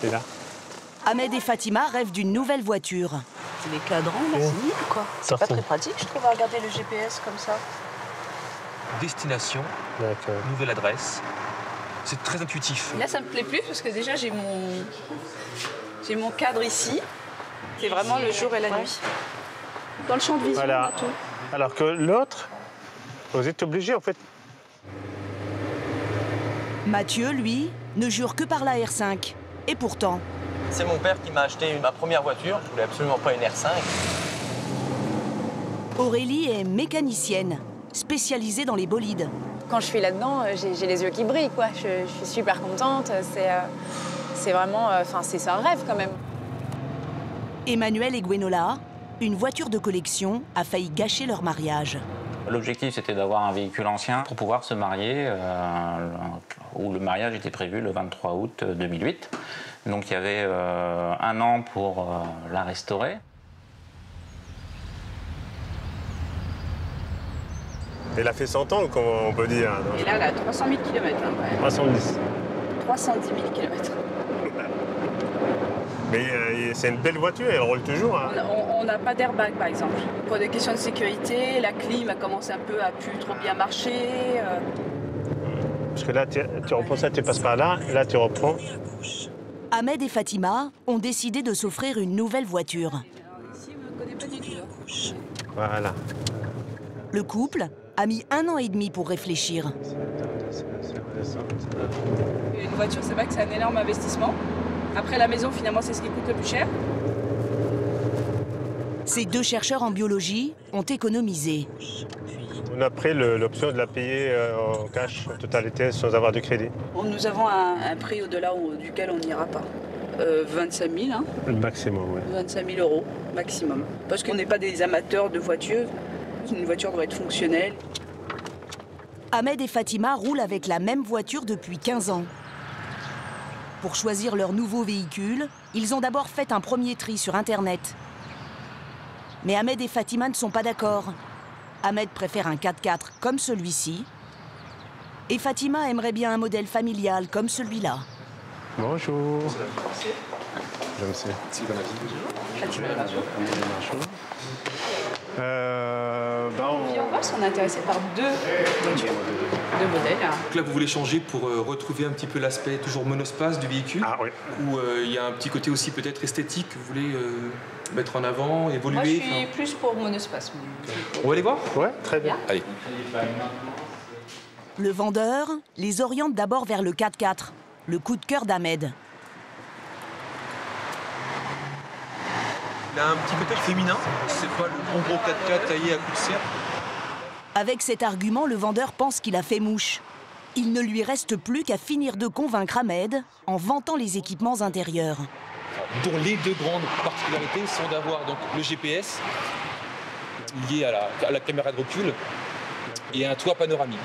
Et là. Ahmed et Fatima rêvent d'une nouvelle voiture. Les cadrans, là, c'est nul, quoi. C'est pas très pratique, je trouve, à regarder le GPS comme ça. Destination, nouvelle adresse. C'est très intuitif. Et là, ça me plaît plus parce que déjà, j'ai mon cadre ici. C'est vraiment le jour et la nuit. Dans le champ de vision, Voilà. on a tout. Alors que l'autre, vous êtes obligé, en fait. Mathieu, lui, ne jure que par la R5. Et pourtant, C'est mon père qui m'a acheté ma première voiture. Je voulais absolument pas une R5. Aurélie est mécanicienne, spécialisée dans les bolides. Quand je suis là-dedans, j'ai les yeux qui brillent, quoi. Je suis super contente. C'est vraiment... Enfin, c'est un rêve, quand même. Emmanuel et Gwenola, une voiture de collection a failli gâcher leur mariage. L'objectif, c'était d'avoir un véhicule ancien pour pouvoir se marier, où le mariage était prévu le 23 août 2008. Donc il y avait un an pour la restaurer. Elle a fait 100 ans, comment on peut dire. Et là, elle a 300 000 km. Hein, ouais. 310. 310 000 km. Mais c'est une belle voiture, elle roule toujours. Hein. On n'a pas d'airbag, par exemple. Pour des questions de sécurité, la clim a commencé un peu à plus trop bien marcher. Parce que là, tu reprends ça, tu passes par là, et là, tu reprends. Ahmed et Fatima ont décidé de s'offrir une nouvelle voiture. Ici, on ne connaît pas du tout. Voilà. Le couple a mis 1 an et demi pour réfléchir. Une voiture, c'est vrai que c'est un énorme investissement. Après, la maison, finalement, c'est ce qui coûte le plus cher. Ces 2 chercheurs en biologie ont économisé. On a pris l'option de la payer en cash, en totalité, sans avoir de crédit. Nous avons un prix au-delà duquel on n'ira pas. 25 000, hein. Le maximum, oui. 25 000 euros maximum. Parce qu'on n'est pas des amateurs de voitures. Une voiture doit être fonctionnelle. Ahmed et Fatima roulent avec la même voiture depuis 15 ans. Pour choisir leur nouveau véhicule, ils ont d'abord fait un premier tri sur Internet. Mais Ahmed et Fatima ne sont pas d'accord. Ahmed préfère un 4x4 comme celui-ci. Et Fatima aimerait bien un modèle familial comme celui-là. Bonjour. Je me sais. Et on va s'en intéresser par 2 voitures, 2 modèles. Donc là, vous voulez changer pour retrouver un petit peu l'aspect toujours monospace du véhicule. Ah oui. Ou il y a un petit côté aussi peut-être esthétique que vous voulez mettre en avant, évoluer. Moi, je suis plus pour monospace. On va aller voir? Ouais, très bien. Allez. Le vendeur les oriente d'abord vers le 4x4, le coup de cœur d'Ahmed. Il a un petit côté féminin. C'est pas le gros 4x4 taillé à coups de serre. Avec cet argument, le vendeur pense qu'il a fait mouche. Il ne lui reste plus qu'à finir de convaincre Ahmed en vantant les équipements intérieurs. Dont les 2 grandes particularités sont d'avoir donc le GPS lié à la caméra de recul et un toit panoramique.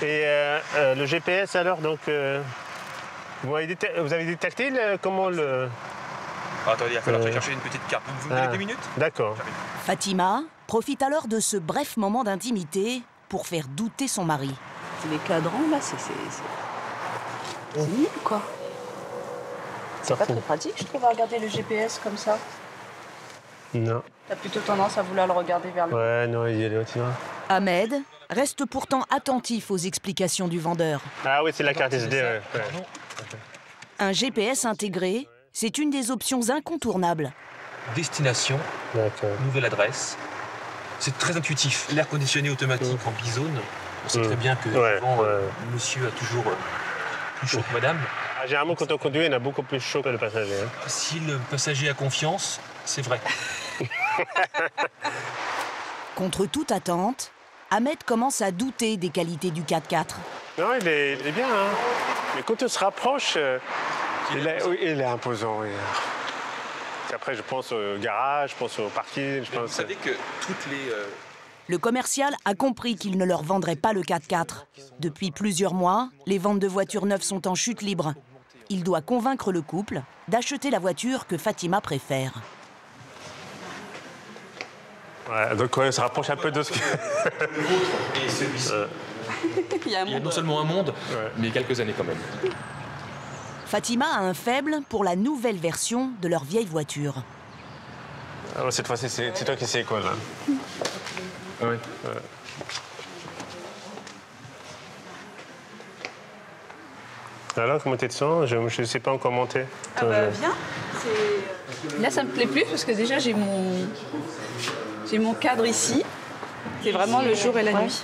Et le GPS, alors, donc, vous avez des tactiles, comment le... Attendez, il va falloir chercher une petite carte. Vous me donnez 2 minutes? D'accord. Fatima profite alors de ce bref moment d'intimité pour faire douter son mari. Les cadrans, là, c'est nul, quoi. C'est pas très pratique, je trouve, à regarder le GPS comme ça. Non. T'as plutôt tendance à vouloir le regarder vers le... Ouais, non, il y a les autres. Ahmed reste pourtant attentif aux explications du vendeur. Ah oui, c'est la carte SD, ouais. Un GPS intégré, c'est une des options incontournables. Destination, nouvelle adresse. C'est très intuitif. L'air conditionné automatique en bizone. On sait très bien que souvent, monsieur a toujours plus chaud que madame. Ah, généralement, quand on conduit, on a beaucoup plus chaud que le passager. Hein. Si le passager a confiance, c'est vrai. Contre toute attente, Ahmed commence à douter des qualités du 4x4. Non, il est bien. Hein. Mais quand on se rapproche, il est imposant. Oui. Après, je pense au garage, je pense au parking. Vous savez que toutes les... Le commercial a compris qu'il ne leur vendrait pas le 4x4. Depuis plusieurs mois, les ventes de voitures neuves sont en chute libre. Il doit convaincre le couple d'acheter la voiture que Fatima préfère. Ouais, donc on se rapproche un peu de ce que... Le vôtre et celui-ci. Il y a non seulement un monde, mais quelques années quand même. Fatima a un faible pour la nouvelle version de leur vieille voiture. Alors, cette fois-ci, c'est toi qui sais quoi, là. Oui. Alors, comment tu te sens? Je ne sais pas encore monter. Ah bah, viens. Là, ça me plaît plus parce que déjà, j'ai mon cadre ici. C'est vraiment le jour et la nuit.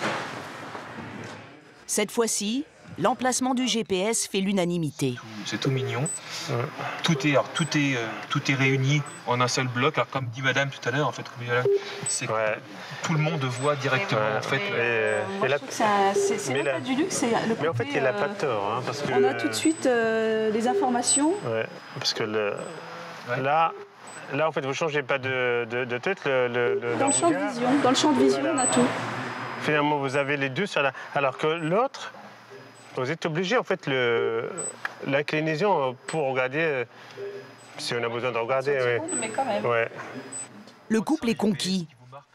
Cette fois-ci, l'emplacement du GPS fait l'unanimité. C'est tout mignon. Tout est réuni en un seul bloc. Alors, comme dit Madame tout à l'heure, en fait, c'est que tout le monde voit directement. En fait. C'est même pas du luxe, c'est le côté, mais en fait, il n'a pas tort. Hein, parce que, on a tout de suite les informations. Ouais, parce que là, en fait, vous ne changez pas de tête. Dans le champ de vision, voilà. On a tout. Finalement, vous avez les deux sur la... Alors que l'autre, vous êtes obligé, en fait, l'inclinaison pour regarder, si on a besoin de regarder. Mais quand même. Ouais. Le couple est conquis.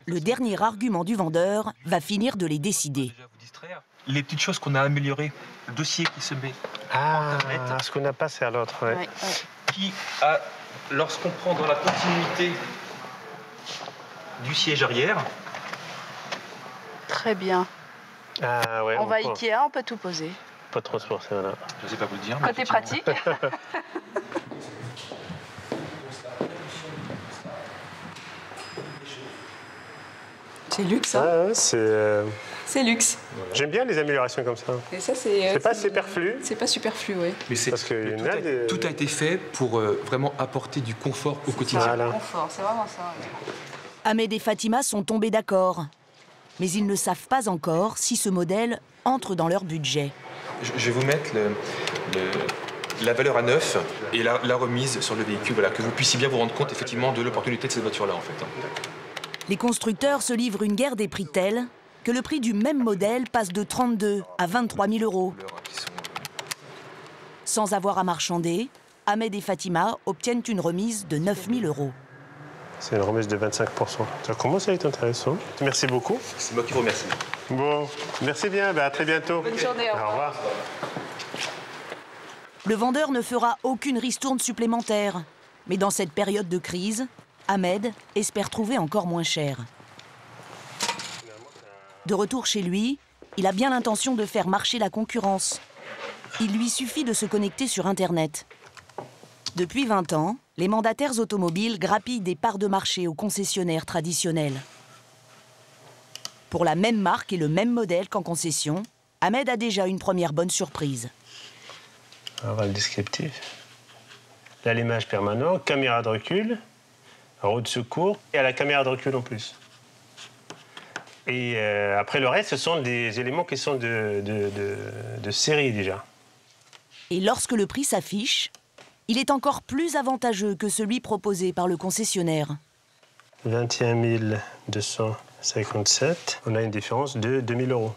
Le dernier argument du vendeur va finir de les décider. Les petites choses qu'on a améliorées, le dossier qui se met en Internet, ce qu'on n'a pas, c'est à l'autre. Ouais. Qui a, lorsqu'on prend dans la continuité du siège arrière, très bien. Ah, ouais, on va à Ikea, on peut tout poser. Pas trop se forcer, là. Je ne sais pas vous le dire. Côté pratique. C'est luxe, hein? C'est luxe. J'aime bien les améliorations comme ça. Et ça, c'est pas superflu. C'est pas superflu, oui. Mais tout a été fait pour vraiment apporter du confort au quotidien. Voilà. Confort, c'est vraiment ça. Oui. Ahmed et Fatima sont tombés d'accord. Mais ils ne savent pas encore si ce modèle entre dans leur budget. Je vais vous mettre la valeur à neuf et la remise sur le véhicule, voilà, que vous puissiez bien vous rendre compte effectivement de l'opportunité de cette voiture-là en fait. Les constructeurs se livrent une guerre des prix telle que le prix du même modèle passe de 32 à 23 000 euros. Sans avoir à marchander, Ahmed et Fatima obtiennent une remise de 9 000 euros. C'est une remise de 25%. Ça commence à être intéressant. Merci beaucoup. C'est moi qui vous remercie. Bon, merci bien. À très bientôt. Bonne journée. Au revoir. Le vendeur ne fera aucune ristourne supplémentaire. Mais dans cette période de crise, Ahmed espère trouver encore moins cher. De retour chez lui, il a bien l'intention de faire marcher la concurrence. Il lui suffit de se connecter sur Internet. Depuis 20 ans, les mandataires automobiles grappillent des parts de marché aux concessionnaires traditionnels. Pour la même marque et le même modèle qu'en concession, Ahmed a déjà une première bonne surprise. On va voir le descriptif. L'allumage permanent, caméra de recul, roue de secours et à la caméra de recul en plus. Et après le reste, ce sont des éléments qui sont de série déjà. Et lorsque le prix s'affiche, il est encore plus avantageux que celui proposé par le concessionnaire. 21 257, on a une différence de 2 000 euros.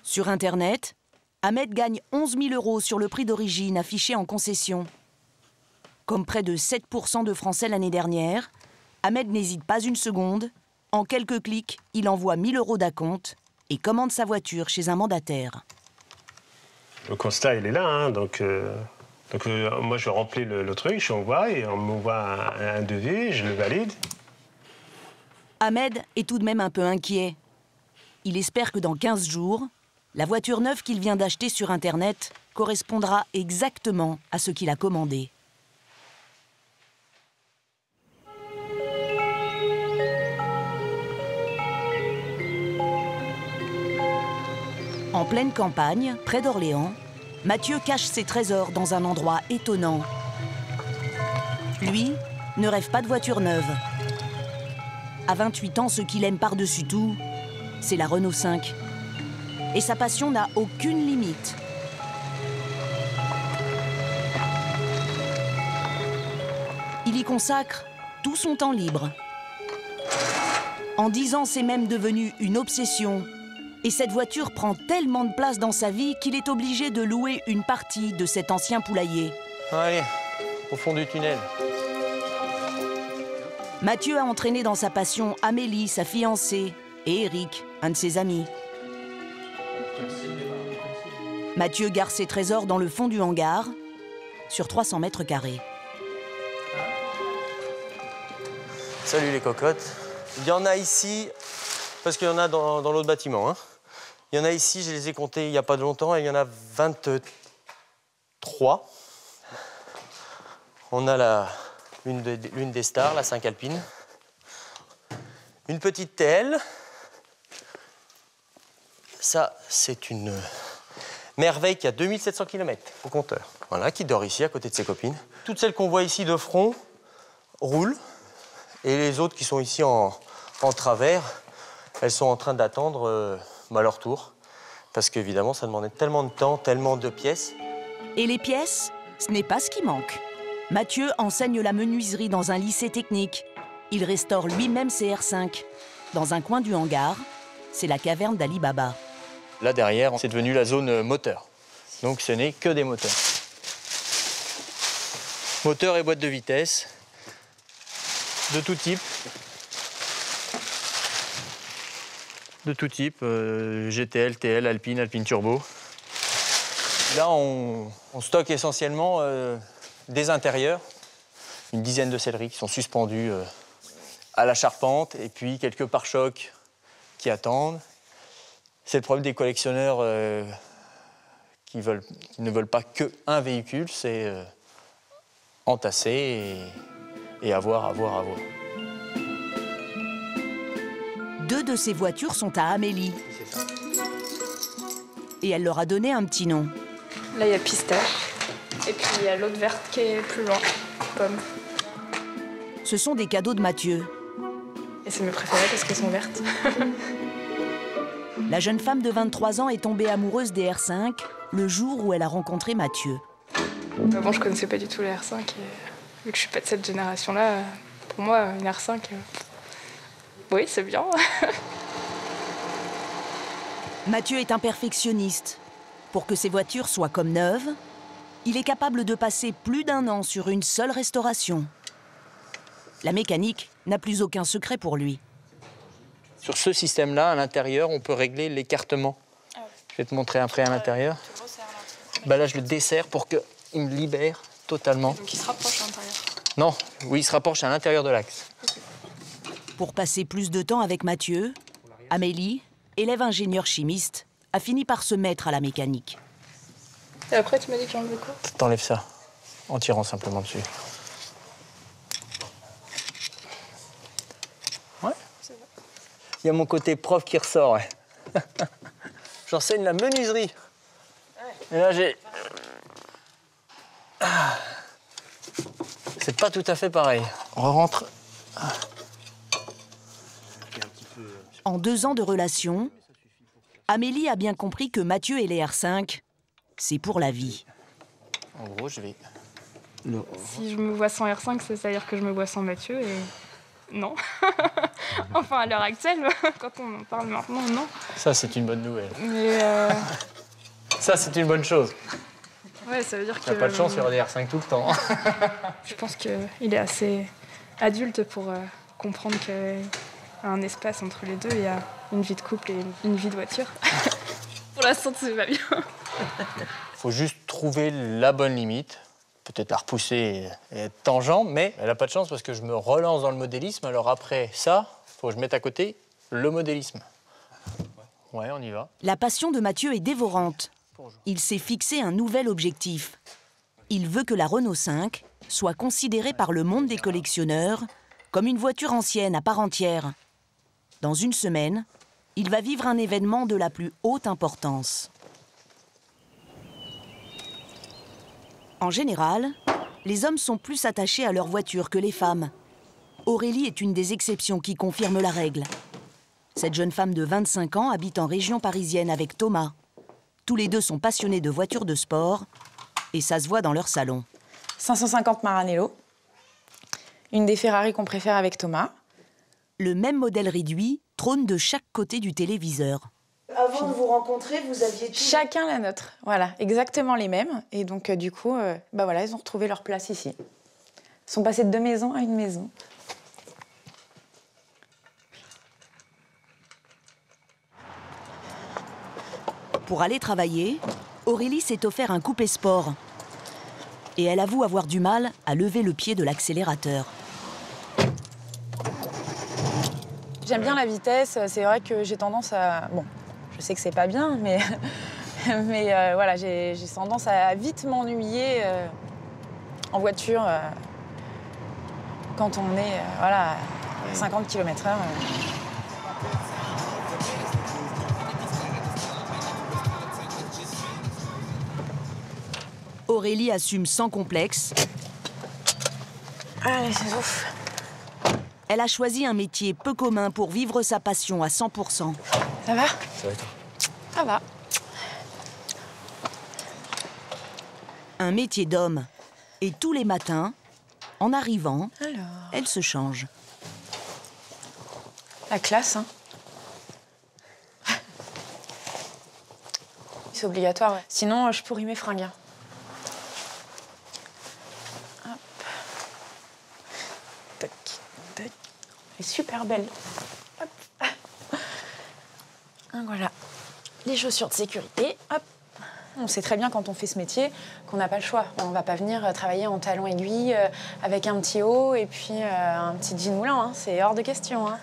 Sur Internet, Ahmed gagne 11 000 euros sur le prix d'origine affiché en concession. Comme près de 7% de Français l'année dernière, Ahmed n'hésite pas une seconde. En quelques clics, il envoie 1 000 euros d'acompte et commande sa voiture chez un mandataire. Le constat, il est là, hein, donc moi, je remplis le truc, je envoie et on m'envoie un devis, je le valide. Ahmed est tout de même un peu inquiet. Il espère que dans 15 jours, la voiture neuve qu'il vient d'acheter sur Internet correspondra exactement à ce qu'il a commandé. En pleine campagne, près d'Orléans, Mathieu cache ses trésors dans un endroit étonnant. Lui ne rêve pas de voiture neuve. À 28 ans, ce qu'il aime par-dessus tout, c'est la Renault 5. Et sa passion n'a aucune limite. Il y consacre tout son temps libre. En 10 ans, c'est même devenu une obsession. Et cette voiture prend tellement de place dans sa vie qu'il est obligé de louer une partie de cet ancien poulailler. Allez, au fond du tunnel. Mathieu a entraîné dans sa passion Amélie, sa fiancée, et Eric, un de ses amis. Mathieu gare ses trésors dans le fond du hangar sur 300 mètres carrés. Salut les cocottes. Il y en a ici, parce qu'il y en a dans l'autre bâtiment. Hein. Il y en a ici, je les ai comptés il n'y a pas de longtemps, et il y en a 23. On a l'une des stars, la 5 alpine. Une petite TL. Ça, c'est une merveille qui a 2700 km au compteur. Voilà, qui dort ici, à côté de ses copines. Toutes celles qu'on voit ici de front roulent. Et les autres qui sont ici en travers, elles sont en train d'attendre leur tour. Parce qu'évidemment, ça demandait tellement de temps, tellement de pièces. Et les pièces, ce n'est pas ce qui manque. Mathieu enseigne la menuiserie dans un lycée technique. Il restaure lui-même ses R5. Dans un coin du hangar, c'est la caverne d'Ali Baba. Là derrière, c'est devenu la zone moteur. Donc ce n'est que des moteurs. Moteur et boîte de vitesse, de tout type. De tout type, GTL, TL, Alpine, Alpine Turbo. Là, on stocke essentiellement des intérieurs, une dizaine de selleries qui sont suspendus à la charpente, et puis quelques pare-chocs qui attendent. C'est le problème des collectionneurs qui ne veulent pas qu'un véhicule, c'est entasser et avoir. 2 de ces voitures sont à Amélie. Et elle leur a donné un petit nom. Là, il y a pistache. Et puis, il y a l'autre verte qui est plus loin, pomme. Ce sont des cadeaux de Mathieu. Et c'est mes préférées parce qu'elles sont vertes. La jeune femme de 23 ans est tombée amoureuse des R5 le jour où elle a rencontré Mathieu. Avant, je connaissais pas du tout les R5. Et vu que je suis pas de cette génération-là, pour moi, une R5, oui, c'est bien. Mathieu est un perfectionniste. Pour que ses voitures soient comme neuves, il est capable de passer plus d'1 an sur une seule restauration. La mécanique n'a plus aucun secret pour lui. Sur ce système-là, à l'intérieur, on peut régler l'écartement. Je vais te montrer après à l'intérieur. Là, je le desserre pour qu'il me libère totalement. Donc il se rapproche à l'intérieur. Non, oui, il se rapproche à l'intérieur de l'axe. Pour passer plus de temps avec Mathieu, Amélie, élève ingénieur chimiste, a fini par se mettre à la mécanique. Et après, tu m'as dit que j'enlevais quoi? T'enlèves ça, en tirant simplement dessus. Ouais. Il y a mon côté prof qui ressort. Ouais. J'enseigne la menuiserie. Et là, j'ai... C'est pas tout à fait pareil. On rentre... En 2 ans de relation, Amélie a bien compris que Mathieu et les R5, c'est pour la vie. En gros, je vais... Si je me vois sans R5, c'est-à-dire que je me vois sans Mathieu et... Non. Enfin, à l'heure actuelle, quand on en parle maintenant, non. Ça, c'est une bonne nouvelle. Mais Ça, c'est une bonne chose. ouais, ça veut dire que... T'as pas de chance, il y aura des R5 tout le temps. Je pense qu'il est assez adulte pour comprendre qu'il y a un espace entre les deux. Il y a une vie de couple et une vie de voiture. Pour l'instant, tout va bien. Il faut juste trouver la bonne limite. Peut-être la repousser et être tangent, mais elle n'a pas de chance parce que je me relance dans le modélisme. Alors après ça, il faut que je mette à côté le modélisme. Ouais, on y va. La passion de Mathieu est dévorante. Il s'est fixé un nouvel objectif. Il veut que la Renault 5 soit considérée par le monde des collectionneurs comme une voiture ancienne à part entière. Dans une semaine, il va vivre un événement de la plus haute importance. En général, les hommes sont plus attachés à leur voiture que les femmes. Aurélie est une des exceptions qui confirme la règle. Cette jeune femme de 25 ans habite en région parisienne avec Thomas. Tous les deux sont passionnés de voitures de sport et ça se voit dans leur salon. 550 Maranello, une des Ferrari qu'on préfère avec Thomas. Le même modèle réduit trône de chaque côté du téléviseur. Avant de vous rencontrer, vous aviez... Chacun la nôtre, voilà, exactement les mêmes. Et donc, du coup, voilà, ils ont retrouvé leur place ici. Ils sont passés de 2 maisons à une maison. Pour aller travailler, Aurélie s'est offert un coupé sport. et elle avoue avoir du mal à lever le pied de l'accélérateur. J'aime bien la vitesse, c'est vrai que j'ai tendance à... Bon, je sais que c'est pas bien, mais, voilà, j'ai tendance à vite m'ennuyer en voiture quand on est voilà, à 50 km/h. Aurélie assume sans complexe. Allez, c'est ouf. Elle a choisi un métier peu commun pour vivre sa passion à 100%. Ça va? Ça va et toi? Ça va. Un métier d'homme. Et tous les matins, en arrivant, Alors... elle se change. La classe, hein. C'est obligatoire, ouais. Sinon, je pourris mes fringues. Hop. Tac, tac. Elle est super belle. Hop. Voilà. Les chaussures de sécurité. Hop. On sait très bien quand on fait ce métier qu'on n'a pas le choix. On ne va pas venir travailler en talons aiguilles avec un petit haut et puis un petit jean moulant. Hein. C'est hors de question. Hein.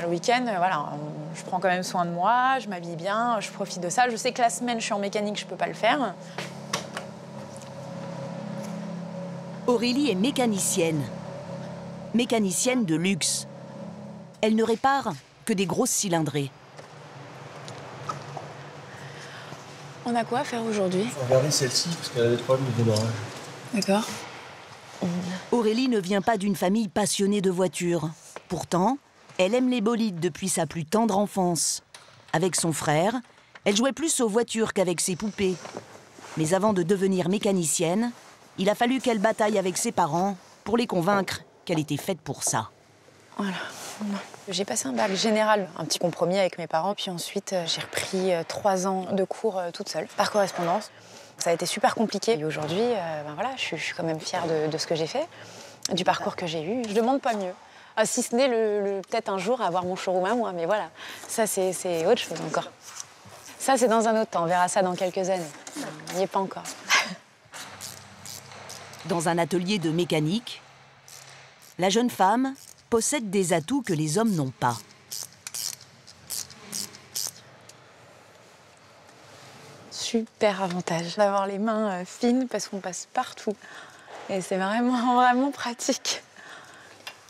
Le week-end, voilà, je prends quand même soin de moi, je m'habille bien, je profite de ça. Je sais que la semaine, je suis en mécanique, je ne peux pas le faire. Aurélie est mécanicienne. Mécanicienne de luxe. Elle ne répare que des grosses cylindrées. On a quoi à faire aujourd'hui? Il faut regarder celle-ci parce qu'elle a des problèmes de démarrage. D'accord. Aurélie ne vient pas d'une famille passionnée de voitures. Pourtant, elle aime les bolides depuis sa plus tendre enfance. Avec son frère, elle jouait plus aux voitures qu'avec ses poupées. Mais avant de devenir mécanicienne, il a fallu qu'elle bataille avec ses parents pour les convaincre qu'elle était faite pour ça. Voilà. J'ai passé un bac général, un petit compromis avec mes parents, puis ensuite j'ai repris 3 ans de cours toute seule, par correspondance. Ça a été super compliqué. Et aujourd'hui, ben voilà, je suis quand même fière de ce que j'ai fait, du parcours que j'ai eu. Je demande pas mieux. Si ce n'est peut-être un jour avoir mon showroom à moi, mais voilà, ça c'est autre chose encore. Ça c'est dans un autre temps, on verra ça dans quelques années. On n'y est pas encore. Dans un atelier de mécanique, la jeune femme possède des atouts que les hommes n'ont pas. Super avantage d'avoir les mains fines parce qu'on passe partout. Et c'est vraiment, vraiment pratique.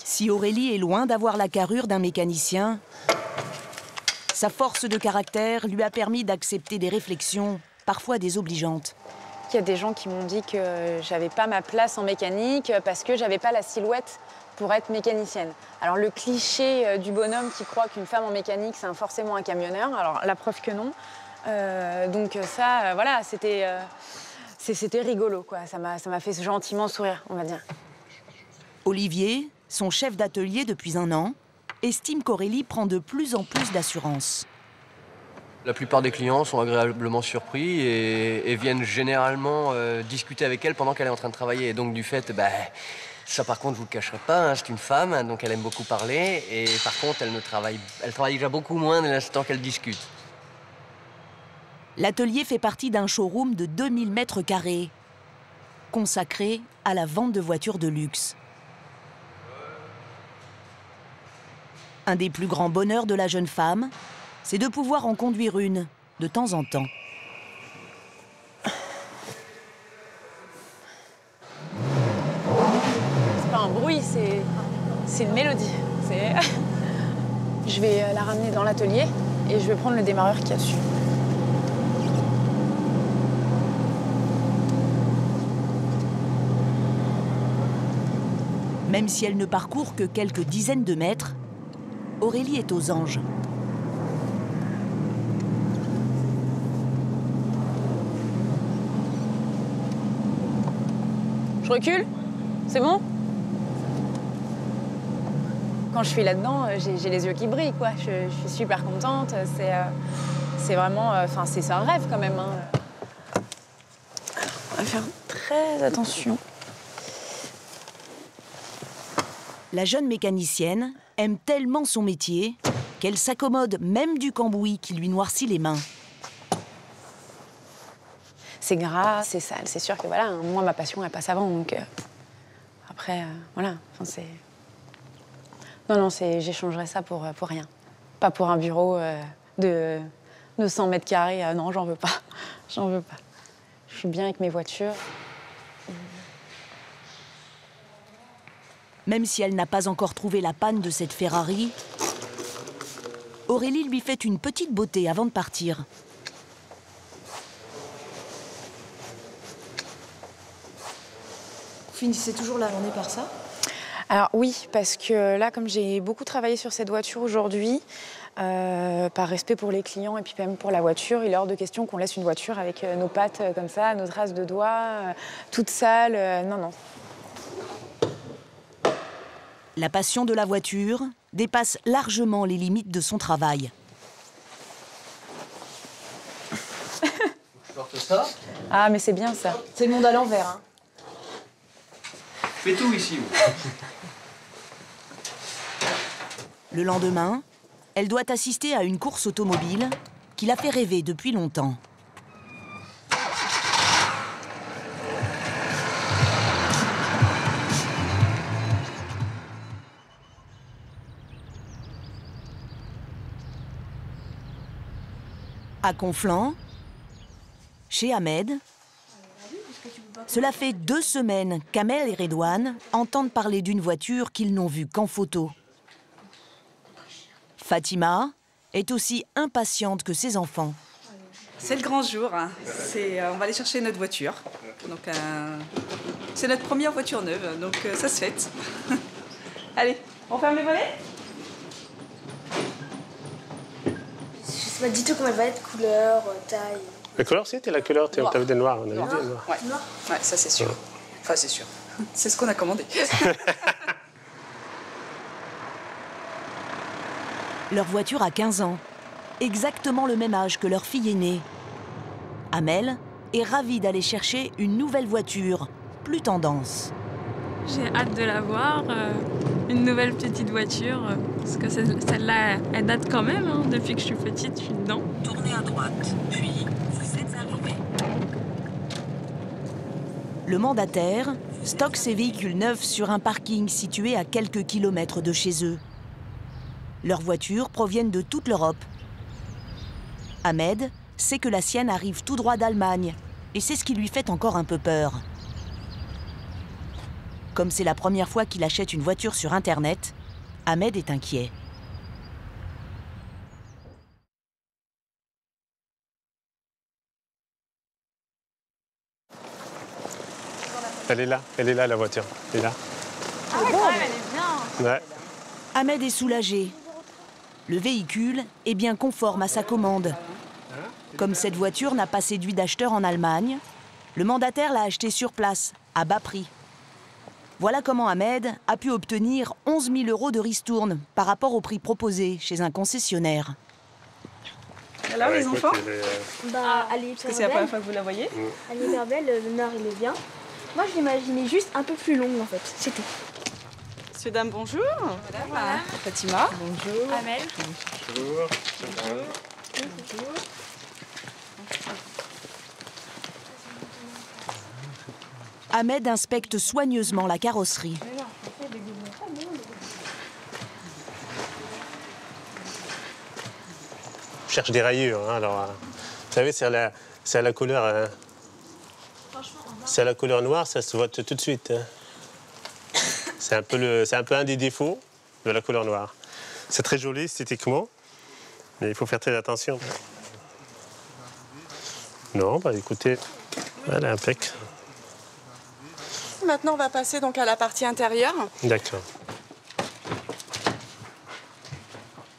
Si Aurélie est loin d'avoir la carrure d'un mécanicien, sa force de caractère lui a permis d'accepter des réflexions, parfois désobligeantes. Il y a des gens qui m'ont dit que j'avais pas ma place en mécanique parce que j'avais pas la silhouette pour être mécanicienne. Alors le cliché du bonhomme qui croit qu'une femme en mécanique, c'est forcément un camionneur, alors la preuve que non. Donc ça, voilà, c'était rigolo, quoi. Ça m'a fait gentiment sourire, on va dire. Olivier, son chef d'atelier depuis 1 an, estime qu'Aurélie prend de plus en plus d'assurance. La plupart des clients sont agréablement surpris et viennent généralement discuter avec elle pendant qu'elle est en train de travailler. Et donc du fait, ça par contre, je vous le cacherai pas, hein, c'est une femme, hein, donc elle aime beaucoup parler. Et par contre, elle travaille déjà beaucoup moins dès l'instant qu'elle discute. L'atelier fait partie d'un showroom de 2000 mètres carrés, consacré à la vente de voitures de luxe. Un des plus grands bonheurs de la jeune femme, c'est de pouvoir en conduire une, de temps en temps. C'est pas un bruit, c'est une mélodie. Je vais la ramener dans l'atelier et je vais prendre le démarreur qu'il y a dessus. Même si elle ne parcourt que quelques dizaines de mètres, Aurélie est aux anges. Je recule? C'est bon? Quand je suis là-dedans, j'ai les yeux qui brillent, quoi. Je suis super contente. C'est vraiment... Enfin, c'est un rêve, quand même. Hein. Alors, on va faire très attention. La jeune mécanicienne aime tellement son métier qu'elle s'accommode même du cambouis qui lui noircit les mains. c'est gras, c'est sale. C'est sûr que voilà, moi, ma passion, elle passe avant. Donc après, voilà. Enfin, c'est... Non, j'échangerais ça pour rien. Pas pour un bureau de 100 mètres carrés. Non, j'en veux pas. J'en veux pas. Je suis bien avec mes voitures. Même si elle n'a pas encore trouvé la panne de cette Ferrari, Aurélie lui fait une petite beauté avant de partir. Vous finissez toujours la journée par ça? Alors oui, parce que là, comme j'ai beaucoup travaillé sur cette voiture aujourd'hui, par respect pour les clients et puis même pour la voiture, il est hors de question qu'on laisse une voiture avec nos pattes comme ça, nos traces de doigts, toute sale. Non. La passion de la voiture dépasse largement les limites de son travail. Je porte ça. Ah, mais c'est bien ça. C'est le monde à l'envers. Hein. Fais tout ici. Le lendemain, elle doit assister à une course automobile qui la fait rêver depuis longtemps. À Conflans, chez Ahmed, cela fait 2 semaines qu'Amel et Redouane entendent parler d'une voiture qu'ils n'ont vue qu'en photo. Fatima est aussi impatiente que ses enfants. C'est le grand jour. Hein. On va aller chercher notre voiture. Donc, c'est notre première voiture neuve, donc ça se fête. Allez, on ferme les volets? Je sais pas du tout comment elle va être, couleur, taille. La couleur, c'était la couleur, tu avais des noirs, on avait des noirs. Ouais, ça c'est sûr. Enfin, c'est sûr. C'est ce qu'on a commandé. Leur voiture a 15 ans, exactement le même âge que leur fille aînée. Amel est ravie d'aller chercher une nouvelle voiture, plus tendance. J'ai hâte de la voir, une nouvelle petite voiture, parce que celle-là, elle date quand même, hein, depuis que je suis petite, je suis dedans. Tournez à droite, puis vous êtes arrivé. Le mandataire stocke ses véhicules neufs sur un parking situé à quelques kilomètres de chez eux. Leurs voitures proviennent de toute l'Europe. Ahmed sait que la sienne arrive tout droit d'Allemagne, et c'est ce qui lui fait encore un peu peur. Comme c'est la première fois qu'il achète une voiture sur Internet, Ahmed est inquiet. Elle est là la voiture. Elle est là. Ah ouais, quand même, elle est bien. Ouais. Ahmed est soulagé. Le véhicule est bien conforme à sa commande. Comme cette voiture n'a pas séduit d'acheteurs en Allemagne, le mandataire l'a achetée sur place, à bas prix. Voilà comment Ahmed a pu obtenir 11 000 € de ristourne par rapport au prix proposé chez un concessionnaire. Alors les enfants, Elle est parce que c'est la première fois que vous la voyez. Elle est hyper belle, le nord il est bien. Moi je l'imaginais juste un peu plus longue en fait, c'est tout. Messieurs, dames, bonjour. Voilà. Fatima. Bonjour. Amel. Bonjour. Bonjour. Ahmed inspecte soigneusement la carrosserie. Je cherche des rayures. Hein, alors, vous savez, c'est à la couleur. C'est à la couleur noire, ça se voit tout de suite. Hein. C'est un peu un des défauts de la couleur noire. C'est très joli esthétiquement, mais il faut faire très attention. Non, bah écoutez, voilà, impec. Maintenant, on va passer donc à la partie intérieure. D'accord.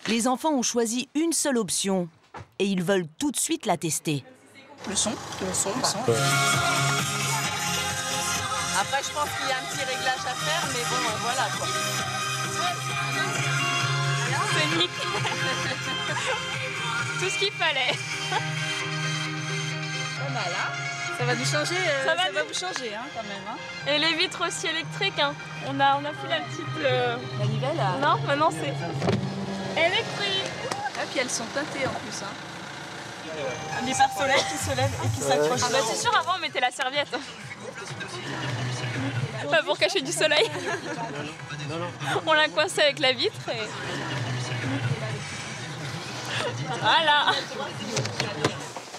Les enfants ont choisi une seule option et ils veulent tout de suite la tester. Le son. Après, je pense qu'il y a un petit réglage à faire, mais bon, voilà quoi. C'est nickel. Tout ce qu'il fallait. Pas mal, hein? Ça va nous changer, ça va vous changer hein, quand même. Hein. Et les vitres aussi électriques, hein. On a fait la petite... La nivelle là. Non, maintenant c'est électrique. Et puis elles sont teintées en plus. Hein. Les pare-soleil qui se lèvent et qui s'accrochent. Ah bah c'est sûr, avant on mettait la serviette. Pas pour cacher du soleil. On l'a coincé avec la vitre et... Voilà.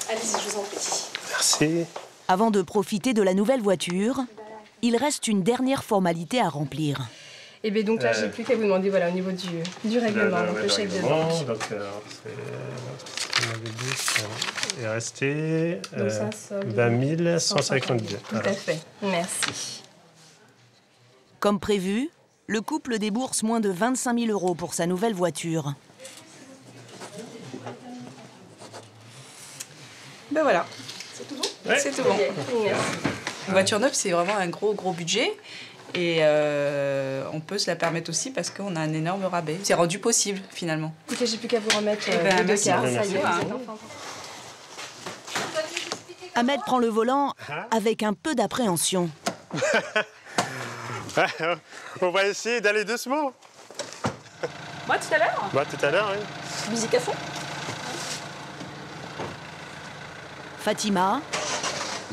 Allez-y, je vous en prie. Merci. Avant de profiter de la nouvelle voiture, il reste une dernière formalité à remplir. Et bien donc là, j'ai plus qu'à vous demander voilà, au niveau du règlement, donc le chèque de banque. Donc, il est resté 20 152. Tout à fait, merci. Comme prévu, le couple débourse moins de 25 000 € pour sa nouvelle voiture. Ben voilà, c'est tout bon. Ouais. C'est tout bon. Une voiture neuve, c'est vraiment un gros budget. Et on peut se la permettre aussi parce qu'on a un énorme rabais. C'est rendu possible, finalement. Écoutez, j'ai plus qu'à vous remettre les deux cartes. Ça y est. Ahmed prend le volant avec un peu d'appréhension. On va essayer d'aller doucement. Moi, tout à l'heure. Bah, tout à l'heure, oui. Musique à fond. Fatima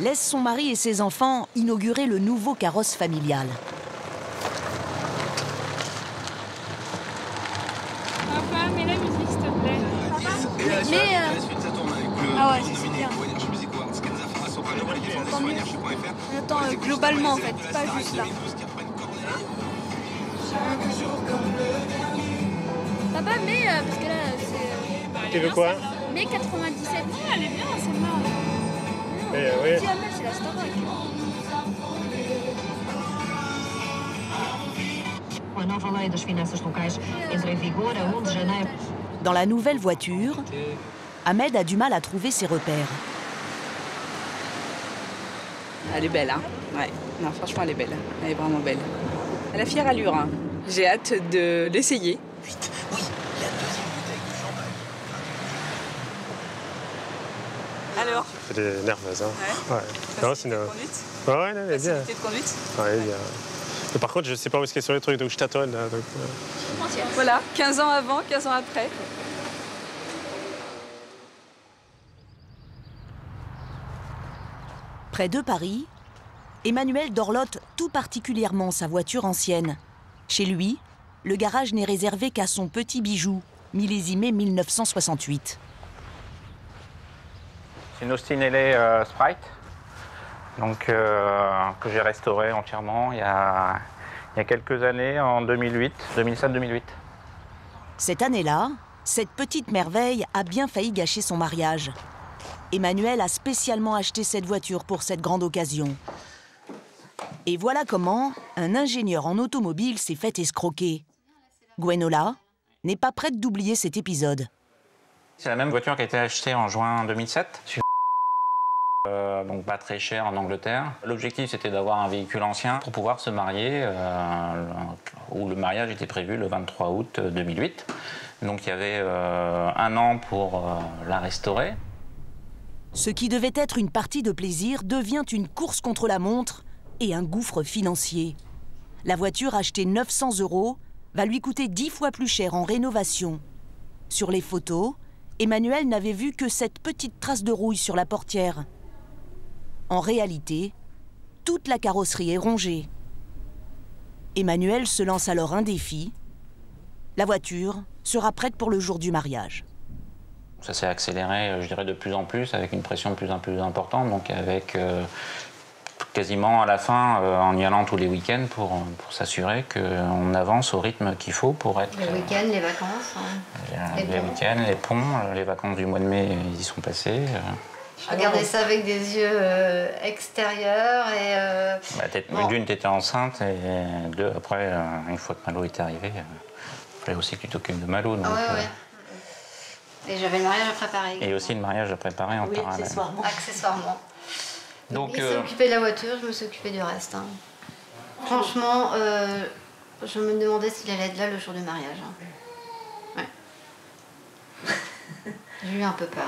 laisse son mari et ses enfants inaugurer le nouveau carrosse familial. Papa, mets la musique, s'il te plaît. Mais ah ouais, c'est bien. Attends, globalement en fait, pas juste là. Papa, mais parce que là c'est. Tu veux quoi? Mais 97. Ah, elle est bien, c'est marrant. Oui. C'est la Starac. Dans la nouvelle voiture, Ahmed a du mal à trouver ses repères. Elle est belle, hein. Ouais. Non, franchement, elle est belle. Elle est vraiment belle. Elle a fière allure, hein. J'ai hâte de l'essayer. Alors? Elle est nerveuse, hein. Ouais. Non, c'est nerveux. Ouais, elle est bien. Facilité de conduite? Ouais, elle est bien. Mais par contre, je sais pas où est-ce qu'elle est sur les trucs, donc je tâtonne. Là, donc, Voilà, 15 ans avant, 15 ans après. Près de Paris, Emmanuel dorlote tout particulièrement sa voiture ancienne. Chez lui, le garage n'est réservé qu'à son petit bijou, millésimé 1968. C'est une Austin LA Sprite, donc, que j'ai restaurée entièrement il y a quelques années, en 2007-2008. Cette année-là, cette petite merveille a bien failli gâcher son mariage. Emmanuel a spécialement acheté cette voiture pour cette grande occasion. Et voilà comment un ingénieur en automobile s'est fait escroquer. Gwenola n'est pas prête d'oublier cet épisode. C'est la même voiture qui a été achetée en juin 2007. Donc pas très cher en Angleterre. L'objectif c'était d'avoir un véhicule ancien pour pouvoir se marier, où le mariage était prévu le 23 août 2008. Donc il y avait un an pour la restaurer. Ce qui devait être une partie de plaisir devient une course contre la montre et un gouffre financier. La voiture achetée 900 € va lui coûter 10 fois plus cher en rénovation. Sur les photos, Emmanuel n'avait vu que cette petite trace de rouille sur la portière. En réalité, toute la carrosserie est rongée. Emmanuel se lance alors un défi. La voiture sera prête pour le jour du mariage. Ça s'est accéléré, je dirais, de plus en plus, avec une pression de plus en plus importante, donc avec quasiment à la fin, en y allant tous les week-ends pour s'assurer qu'on avance au rythme qu'il faut pour être... Les week-ends, les vacances. Les week-ends, les ponts, les vacances du mois de mai, ils y sont passés. Regardez ça avec des yeux extérieurs et... D'une, tu étais enceinte, et deux, après, une fois que Malo était arrivé, il fallait aussi que tu t'occupes de Malo. Donc, ouais. Et j'avais le mariage à préparer. Et aussi le mariage à préparer en parallèle. Accessoirement. Donc, il s'est occupé de la voiture, je me suis occupée du reste. Hein. Franchement, je me demandais s'il allait être là le jour du mariage. Hein. Ouais. J'ai eu un peu peur.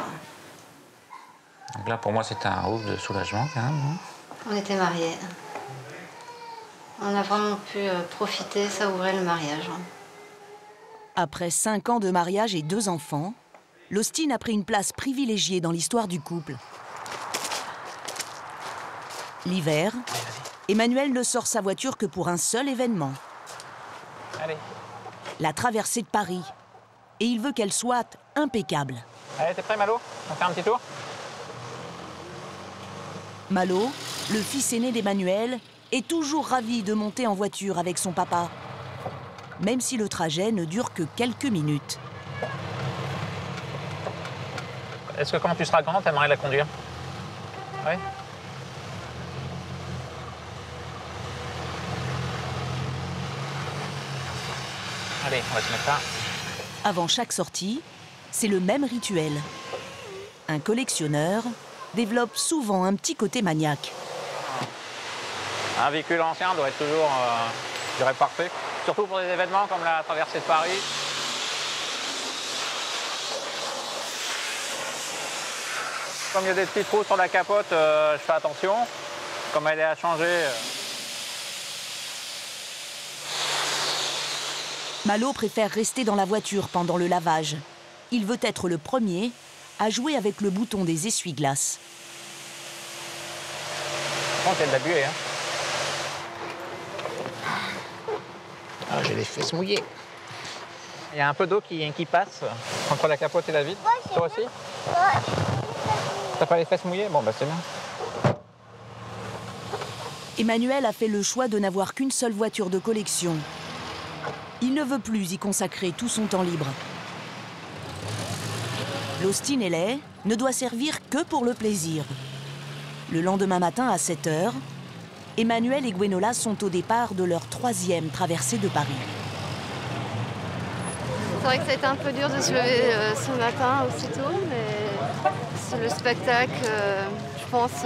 Donc là, pour moi, c'était un ouf de soulagement quand même. Hein. On était mariés. On a vraiment pu profiter, ça ouvrait le mariage. Hein. Après 5 ans de mariage et 2 enfants, l'Austin a pris une place privilégiée dans l'histoire du couple. L'hiver, Emmanuel ne sort sa voiture que pour un seul événement. Allez. La traversée de Paris. Et il veut qu'elle soit impeccable. Allez, t'es prêt, Malo? On fait un petit tour? Malo, le fils aîné d'Emmanuel, est toujours ravi de monter en voiture avec son papa. Même si le trajet ne dure que quelques minutes. Est-ce que quand tu seras grand, t'aimerais la conduire? Oui. Allez, on va se mettre là. Avant chaque sortie, c'est le même rituel. Un collectionneur développe souvent un petit côté maniaque. Un véhicule ancien doit être toujours, je dirais, parfait. Surtout pour des événements comme la traversée de Paris. Comme il y a des petits trous sur la capote, je fais attention. Comme elle est à changer. Malo préfère rester dans la voiture pendant le lavage. Il veut être le premier à jouer avec le bouton des essuie-glaces. Par contre, il y a de la buée, hein. Ah, j'ai les fesses mouillées. Il y a un peu d'eau qui passe entre la capote et la vitre. Toi aussi? T'as pas les fesses mouillées? Bon, bah c'est bien. Emmanuel a fait le choix de n'avoir qu'une seule voiture de collection. Il ne veut plus y consacrer tout son temps libre. L'Austin Ailey ne doit servir que pour le plaisir. Le lendemain matin à 7 h, Emmanuel et Gwenola sont au départ de leur 3e traversée de Paris. C'est vrai que ça a été un peu dur de se lever ce matin aussitôt, mais c'est le spectacle, je pense.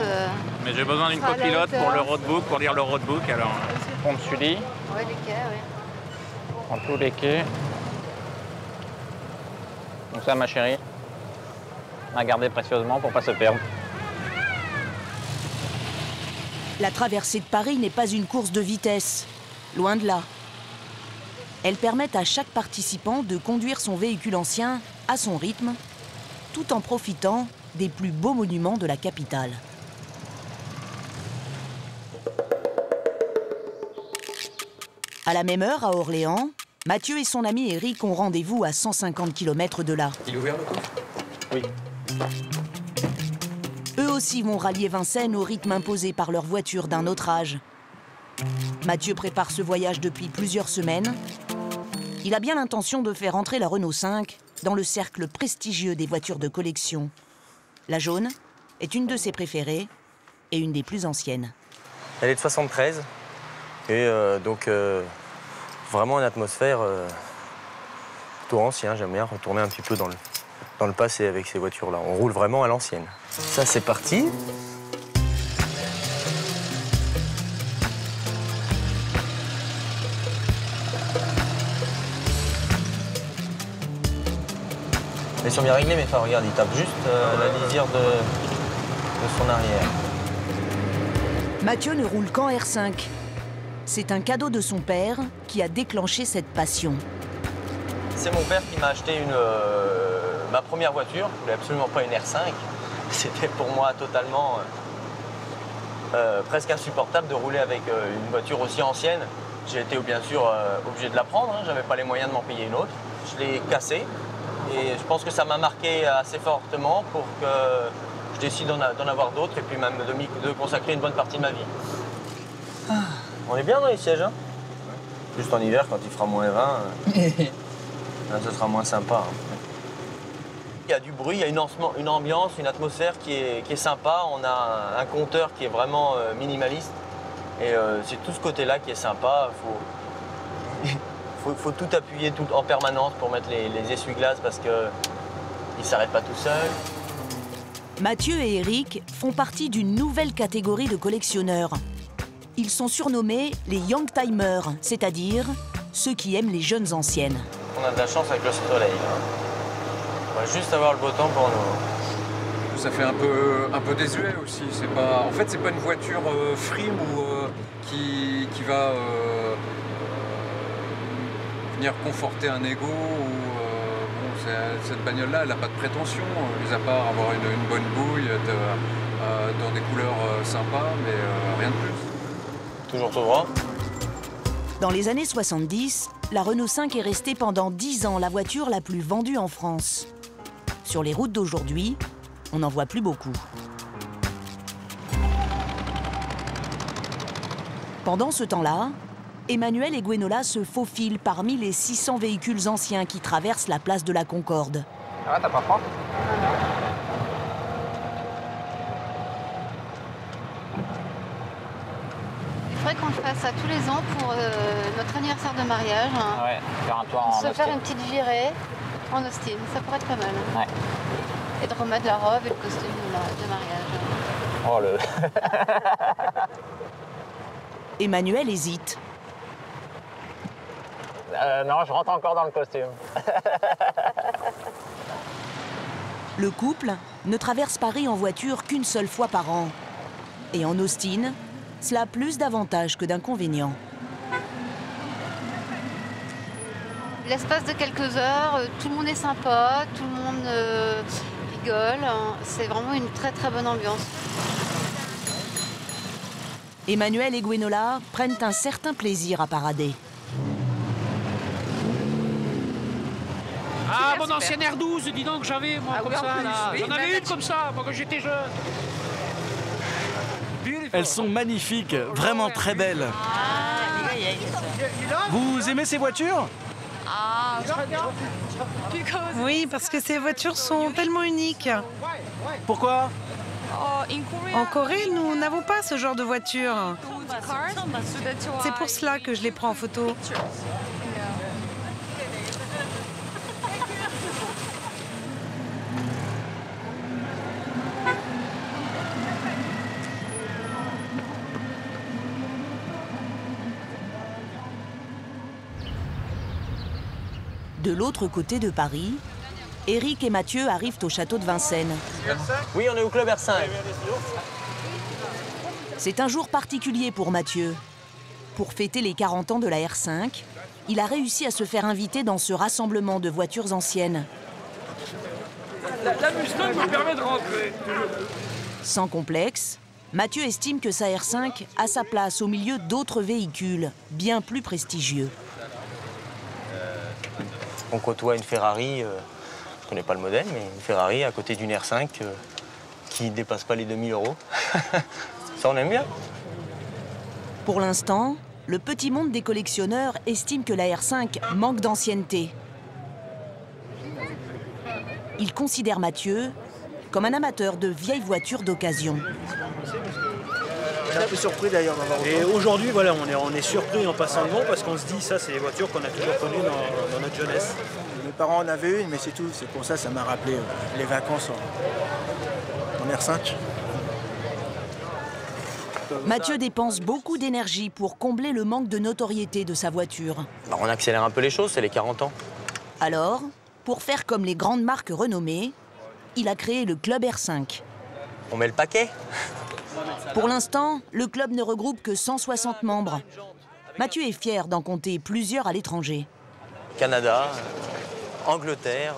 Mais j'ai besoin d'une copilote pour le roadbook, pour lire le roadbook, alors pompe Sully. Oui, les quais, oui. Prends tous les quais. Donc ça, ma chérie, à garder précieusement pour ne pas se perdre. La traversée de Paris n'est pas une course de vitesse, loin de là. Elle permet à chaque participant de conduire son véhicule ancien à son rythme, tout en profitant des plus beaux monuments de la capitale. À la même heure, à Orléans, Mathieu et son ami Eric ont rendez-vous à 150 km de là. Il est ouvert le coffre? Oui. Eux aussi vont rallier Vincennes au rythme imposé par leur voiture d'un autre âge. Mathieu prépare ce voyage depuis plusieurs semaines. Il a bien l'intention de faire entrer la Renault 5 dans le cercle prestigieux des voitures de collection. La jaune est une de ses préférées et une des plus anciennes. Elle est de 73 et donc vraiment une atmosphère plutôt ancienne. J'aime bien retourner un petit peu dans le passé avec ces voitures-là. On roule vraiment à l'ancienne. Ça, c'est parti. Ils sont bien réglés, mais enfin, regarde, il tape juste la lisière de son arrière. Mathieu ne roule qu'en R5. C'est un cadeau de son père qui a déclenché cette passion. C'est mon père qui m'a acheté ma première voiture. Je voulais absolument pas une R5. C'était pour moi totalement presque insupportable de rouler avec une voiture aussi ancienne. J'ai été bien sûr obligé de la prendre. Hein. J'avais pas les moyens de m'en payer une autre. Je l'ai cassée et je pense que ça m'a marqué assez fortement pour que je décide d'en avoir d'autres et puis même de consacrer une bonne partie de ma vie. Ah. On est bien dans les sièges, hein? Juste en hiver, quand il fera moins 20, là, ce sera moins sympa. Hein. Il y a du bruit, il y a une ambiance, une atmosphère qui est sympa. On a un compteur qui est vraiment minimaliste. Et c'est tout ce côté-là qui est sympa. Faut tout appuyer en permanence pour mettre les essuie-glaces parce qu'ils ne s'arrêtent pas tout seuls. Mathieu et Eric font partie d'une nouvelle catégorie de collectionneurs. Ils sont surnommés les Youngtimers, c'est-à-dire ceux qui aiment les jeunes anciennes. On a de la chance avec le soleil. On va juste avoir le beau temps pour nous. Ça fait un peu désuet aussi. En fait, c'est pas une voiture frime ou qui va venir conforter un ego. Cette bagnole-là, elle n'a pas de prétention, mis à part avoir une bonne bouille, dans des couleurs sympas, mais rien de plus. Toujours tout droit. Dans les années 70, la Renault 5 est restée pendant 10 ans la voiture la plus vendue en France. Sur les routes d'aujourd'hui, on n'en voit plus beaucoup. Pendant ce temps-là, Emmanuel et Gwenola se faufilent parmi les 600 véhicules anciens qui traversent la place de la Concorde. Ah, t'as pas froid? Il faudrait qu'on le fasse ça tous les ans pour notre anniversaire de mariage. Ouais, faire un tour en Se faire une petite virée en Austin, ça pourrait être pas mal. Ouais. Et de remettre la robe et le costume de mariage. Oh le... Emmanuel hésite. Non, je rentre encore dans le costume. Le couple ne traverse Paris en voiture qu'une seule fois par an. Et en Austin, cela a plus d'avantages que d'inconvénients. L'espace de quelques heures, tout le monde est sympa, tout le monde rigole. C'est vraiment une très très bonne ambiance. Emmanuel et Gwenola prennent un certain plaisir à parader. Ah, mon ancienne R12, dis donc, j'avais moi comme ça, là. J'en avais une comme ça, moi quand j'étais jeune. Elles sont magnifiques, vraiment très belles. Vous aimez ces voitures? Oui, parce que ces voitures sont tellement uniques. Pourquoi? En Corée, nous n'avons pas ce genre de voiture. C'est pour cela que je les prends en photo. De l'autre côté de Paris, Eric et Mathieu arrivent au château de Vincennes. Oui, on est au club R5. C'est un jour particulier pour Mathieu. Pour fêter les 40 ans de la R5, il a réussi à se faire inviter dans ce rassemblement de voitures anciennes. La Mustang me permet de rentrer. Sans complexe, Mathieu estime que sa R5 a sa place au milieu d'autres véhicules bien plus prestigieux. On côtoie une Ferrari, je ne connais pas le modèle, mais une Ferrari à côté d'une R5 qui ne dépasse pas les 2000 €. Ça, on aime bien. Pour l'instant, le petit monde des collectionneurs estime que la R5 manque d'ancienneté. Il considère Mathieu comme un amateur de vieilles voitures d'occasion. On est un peu surpris d'ailleurs d'avoir autant. Et aujourd'hui, voilà, on est surpris en passant devant parce qu'on se dit ça, c'est les voitures qu'on a toujours connues dans notre jeunesse. Mes parents en avaient une, mais c'est tout. C'est pour ça, ça m'a rappelé les vacances en R5. Mathieu dépense beaucoup d'énergie pour combler le manque de notoriété de sa voiture. On accélère un peu les choses, c'est les 40 ans. Alors, pour faire comme les grandes marques renommées, il a créé le Club R5. On met le paquet. Pour l'instant, le club ne regroupe que 160 membres. Mathieu est fier d'en compter plusieurs à l'étranger. Canada, Angleterre,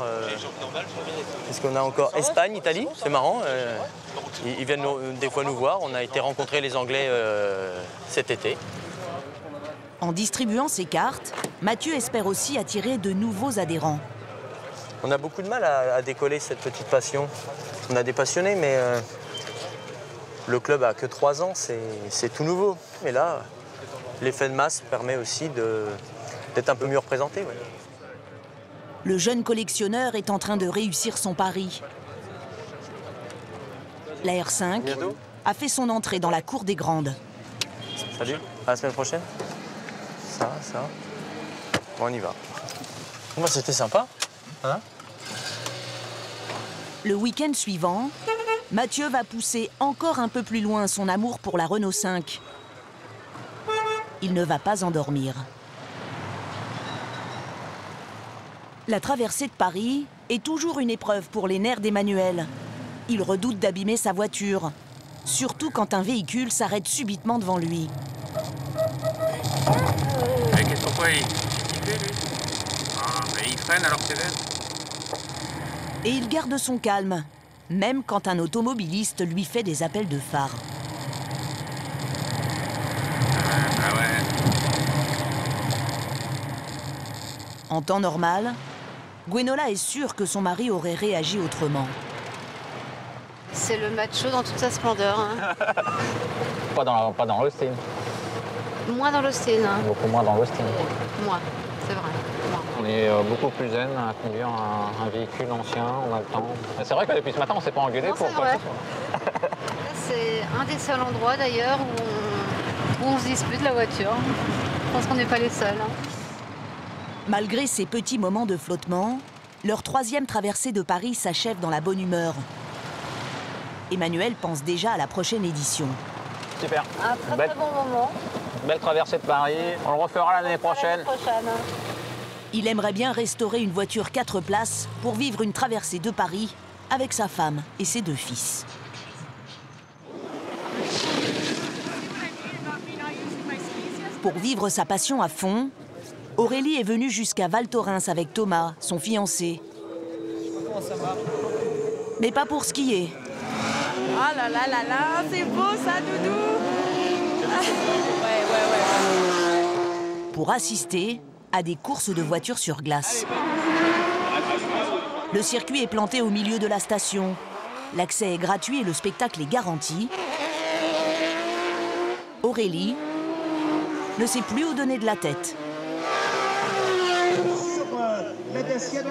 qu'est-ce qu'on a encore? Espagne, Italie, c'est marrant. Ils viennent des fois nous voir. On a été rencontrer les Anglais cet été. En distribuant ses cartes, Mathieu espère aussi attirer de nouveaux adhérents. On a beaucoup de mal à décoller cette petite passion. On a des passionnés, mais le club a que 3 ans, c'est tout nouveau. Et là, l'effet de masse permet aussi d'être un peu mieux représenté. Ouais. Le jeune collectionneur est en train de réussir son pari. La R5 a fait son entrée dans la cour des grandes. Salut, à la semaine prochaine. Ça. Bon, on y va. Moi, c'était sympa. Hein? Le week-end suivant, Mathieu va pousser encore un peu plus loin son amour pour la Renault 5. Il ne va pas endormir. La traversée de Paris est toujours une épreuve pour les nerfs d'Emmanuel. Il redoute d'abîmer sa voiture, surtout quand un véhicule s'arrête subitement devant lui. Qu'est-ce qu'on fait? Il fait, lui? Ah, mais il freine alors que c'est vert. Et il garde son calme, même quand un automobiliste lui fait des appels de phare. En temps normal, Gwenola est sûre que son mari aurait réagi autrement. C'est le macho dans toute sa splendeur. Hein. Pas dans l'Austin. Moins dans l'Austin. Hein. Beaucoup moins dans l'Austin. Moi, c'est vrai. Moi. On est beaucoup plus zen à conduire un véhicule ancien, on a le temps. C'est vrai que depuis ce matin, on ne s'est pas engueulé pour quoi que ce soit. C'est un des seuls endroits d'ailleurs où on se dispute la voiture. Je pense qu'on n'est pas les seuls. Hein. Malgré ces petits moments de flottement, leur 3e traversée de Paris s'achève dans la bonne humeur. Emmanuel pense déjà à la prochaine édition. Super. Un très bon moment. Belle traversée de Paris. On le refera l'année prochaine. Il aimerait bien restaurer une voiture 4 places pour vivre une traversée de Paris avec sa femme et ses 2 fils. Pour vivre sa passion à fond, Aurélie est venue jusqu'à Val Thorens avec Thomas, son fiancé. Comment ça va? Mais pas pour skier. Ah là là là là, c'est beau ça, Doudou. Ouais. Pour assister à des courses de voitures sur glace. Le circuit est planté au milieu de la station. L'accès est gratuit et le spectacle est garanti. Aurélie ne sait plus où donner de la tête. C'est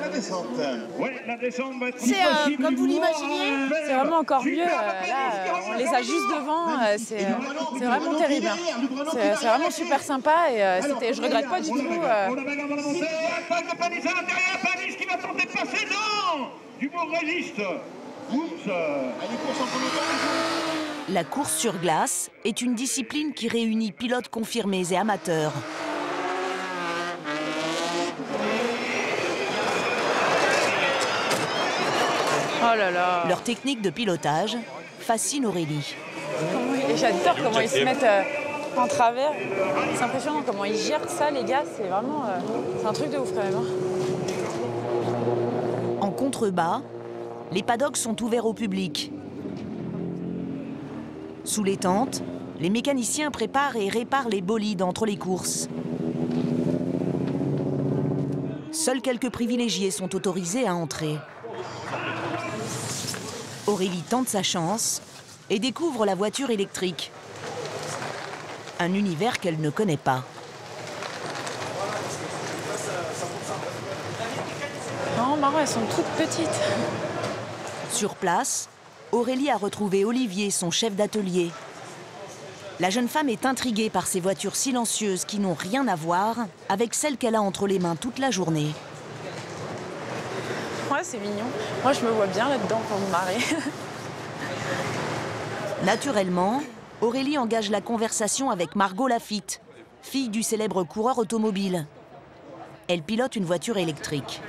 comme vous l'imaginiez. C'est vraiment encore mieux. Là, on les a juste devant. C'est vraiment terrible. C'est vraiment super sympa et je regrette pas du tout. La course sur glace est une discipline qui réunit pilotes confirmés et amateurs. Oh là là. Leur technique de pilotage fascine Aurélie. Et j'adore comment ils se mettent en travers. C'est impressionnant comment ils gèrent ça, les gars. C'est vraiment c'est un truc de ouf quand même. Hein. En contrebas, les paddocks sont ouverts au public. Sous les tentes, les mécaniciens préparent et réparent les bolides entre les courses. Seuls quelques privilégiés sont autorisés à entrer. Aurélie tente sa chance et découvre la voiture électrique. Un univers qu'elle ne connaît pas. Non, marrant, elles sont toutes petites. Sur place, Aurélie a retrouvé Olivier, son chef d'atelier. La jeune femme est intriguée par ces voitures silencieuses qui n'ont rien à voir avec celles qu'elle a entre les mains toute la journée. Ouais, c'est mignon. Moi, je me vois bien là-dedans pour me marrer. Naturellement, Aurélie engage la conversation avec Margot Lafitte, fille du célèbre coureur automobile. Elle pilote une voiture électrique.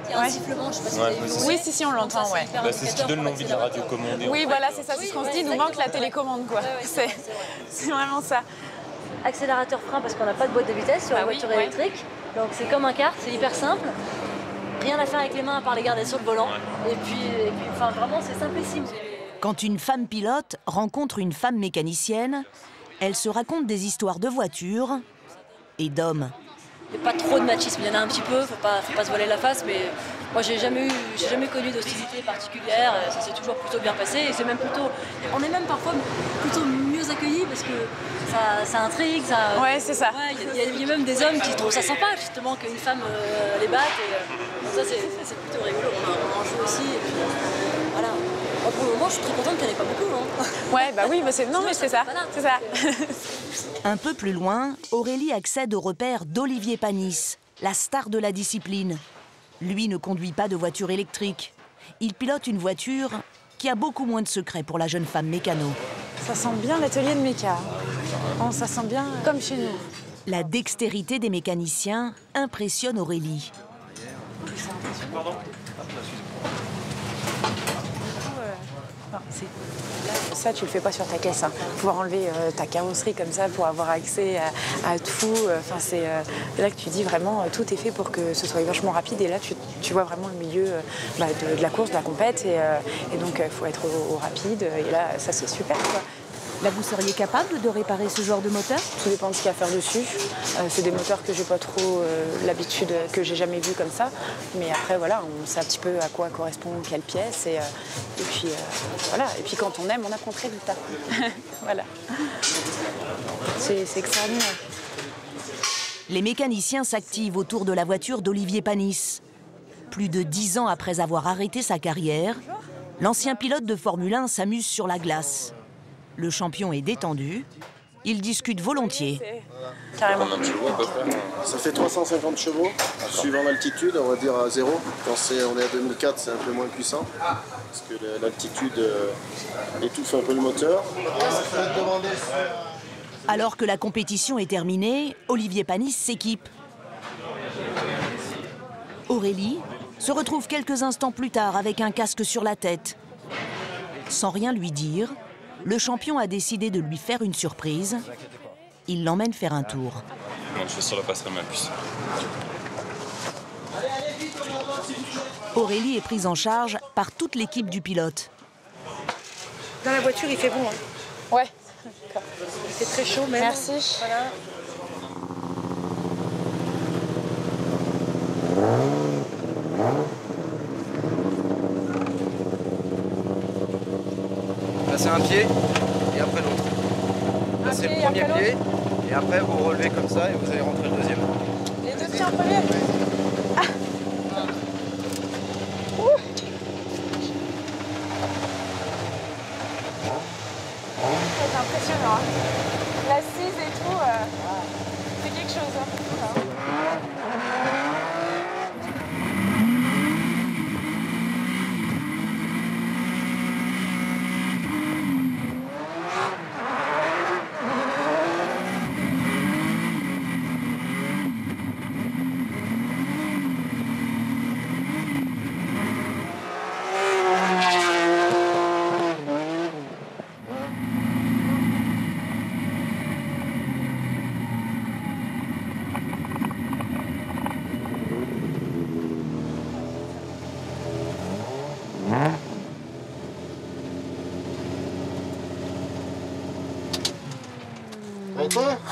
Il y a un sifflement, je sais pas si oui, si, on l'entend, ouais. Bah, c'est ce qui donne l'envie de la radio commandée. Oui, voilà, c'est ça, c'est ce qu'on se dit, il nous manque la télécommande, quoi. C'est vraiment ça. Accélérateur frein parce qu'on n'a pas de boîte de vitesse sur la voiture électrique. Donc c'est comme un kart, c'est hyper simple. Rien à faire avec les mains à part les garder sur le volant. Et puis enfin, vraiment, c'est simplissime. Quand une femme pilote rencontre une femme mécanicienne, elle se raconte des histoires de voitures et d'hommes. Il n'y a pas trop de machisme, il y en a un petit peu, faut pas se voiler la face, mais moi j'ai jamais connu d'hostilité particulière, ça s'est toujours plutôt bien passé et c'est même plutôt, on est même parfois plutôt mieux accueillis parce que ça intrigue, ça. Ouais, c'est ça. Il y a même des hommes qui trouvent ça sympa justement qu'une femme les batte et ça c'est plutôt rigolo, on en joue aussi et puis voilà. Pour le moment, je suis très contente qu'il n'y en ait pas beaucoup. Hein. Ouais, bah oui, mais c'est ça. C'est ça. Un peu plus loin, Aurélie accède au repère d'Olivier Panis, la star de la discipline. Lui ne conduit pas de voiture électrique. Il pilote une voiture qui a beaucoup moins de secrets pour la jeune femme mécano. Ça sent bien l'atelier de méca. Oh, ça sent bien comme chez nous. La dextérité des mécaniciens impressionne Aurélie. Ça, tu le fais pas sur ta caisse. Hein. Pouvoir enlever ta carrosserie comme ça pour avoir accès à tout. Enfin, c'est là que tu dis vraiment tout est fait pour que ce soit vachement rapide. Et là, tu vois vraiment le milieu de la course, de la compète. Et donc, il faut être au rapide. Et là, ça, c'est super, quoi. Là, vous seriez capable de réparer ce genre de moteur? Tout dépend de ce qu'il y a à faire dessus. C'est des moteurs que j'ai pas trop l'habitude, que j'ai jamais vu comme ça. Mais après, voilà, on sait un petit peu à quoi correspond quelle pièce. Et puis, voilà. Et puis, quand on aime, on apprend très vite. Hein. Voilà. C'est extraordinaire. Les mécaniciens s'activent autour de la voiture d'Olivier Panis. Plus de 10 ans après avoir arrêté sa carrière, l'ancien pilote de Formule 1 s'amuse sur la glace. Le champion est détendu, il discute volontiers. Carrément. Ça fait 350 chevaux, suivant l'altitude, on va dire à 0. Quand on est à 2004, c'est un peu moins puissant, parce que l'altitude étouffe un peu le moteur. Alors que la compétition est terminée, Olivier Panis s'équipe. Aurélie se retrouve quelques instants plus tard avec un casque sur la tête. Sans rien lui dire, le champion a décidé de lui faire une surprise. Il l'emmène faire un tour. Non, je vais sur la passerelle ma puce. Aurélie est prise en charge par toute l'équipe du pilote. Dans la voiture, il fait bon. Hein. Ouais. Il fait très chaud même. Merci. Voilà. Passez un pied et après l'autre. Passez le premier pied et après vous relevez comme ça et vous allez rentrer le deuxième. Les deux pieds en premier. Ah. C'est impressionnant. Hein. L'assise et tout, c'est quelque chose. Hein.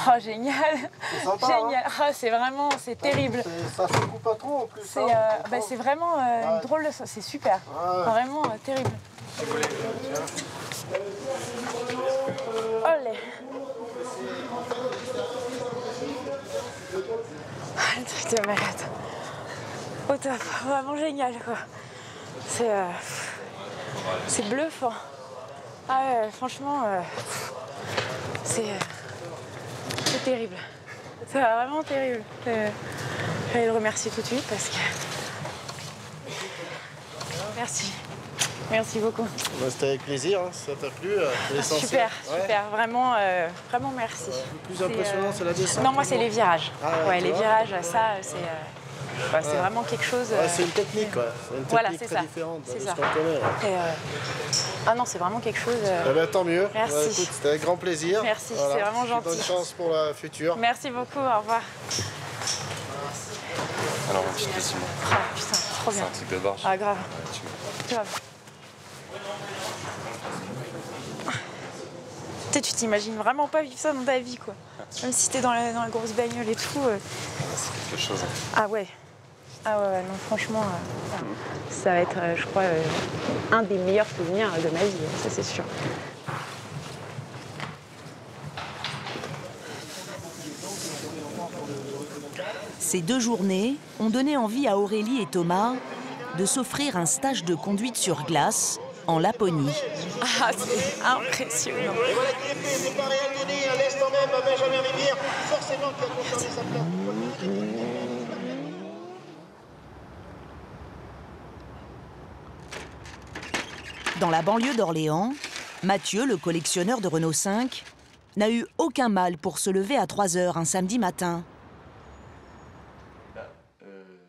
Oh, génial! Sympa, génial! Hein, oh, c'est vraiment, c'est terrible. Ça se coupe pas trop en plus. C'est vraiment une drôle de... C'est super. Ouais. Vraiment terrible. Olé! Le truc de malade. Au top. Vraiment génial, quoi. C'est bluffant. Ah ouais, franchement, c'est terrible. C'est vraiment terrible. J'allais le remercier tout de suite parce que... Merci. Merci beaucoup. C'était avec plaisir, hein. Ça t'a plu. Super, super. Vraiment, vraiment merci. Le plus impressionnant, c'est la descente. Non, moi, c'est les virages. Ah, ouais, les virages, ça, c'est... c'est vraiment quelque chose... c'est une technique, quoi. C'est une technique très différente de ce qu'on connaît. Ah non, c'est vraiment quelque chose... tant mieux. Merci. Écoute, c'était avec grand plaisir. Merci, voilà. C'est vraiment gentil. Bonne chance pour la future. Merci beaucoup, au revoir. Alors, une petite question. Ah putain, trop bien. C'est un truc de barge. Ah, grave. Grave. Tu t'imagines vraiment pas vivre ça dans ta vie, quoi. Même si t'es dans la grosse bagnole et tout. C'est quelque chose. Ah ouais. Ah ouais, non, franchement, ça va être, je crois, un des meilleurs souvenirs de ma vie, ça c'est sûr. Ces 2 journées ont donné envie à Aurélie et Thomas de s'offrir un stage de conduite sur glace en Laponie. Ah, c'est impressionnant. Et voilà qui est fait, c'est pas réel donné à l'instant même à Benjamin Rivière, forcément qui a conservé sa place. Dans la banlieue d'Orléans, Mathieu, le collectionneur de Renault 5, n'a eu aucun mal pour se lever à 3 h un samedi matin.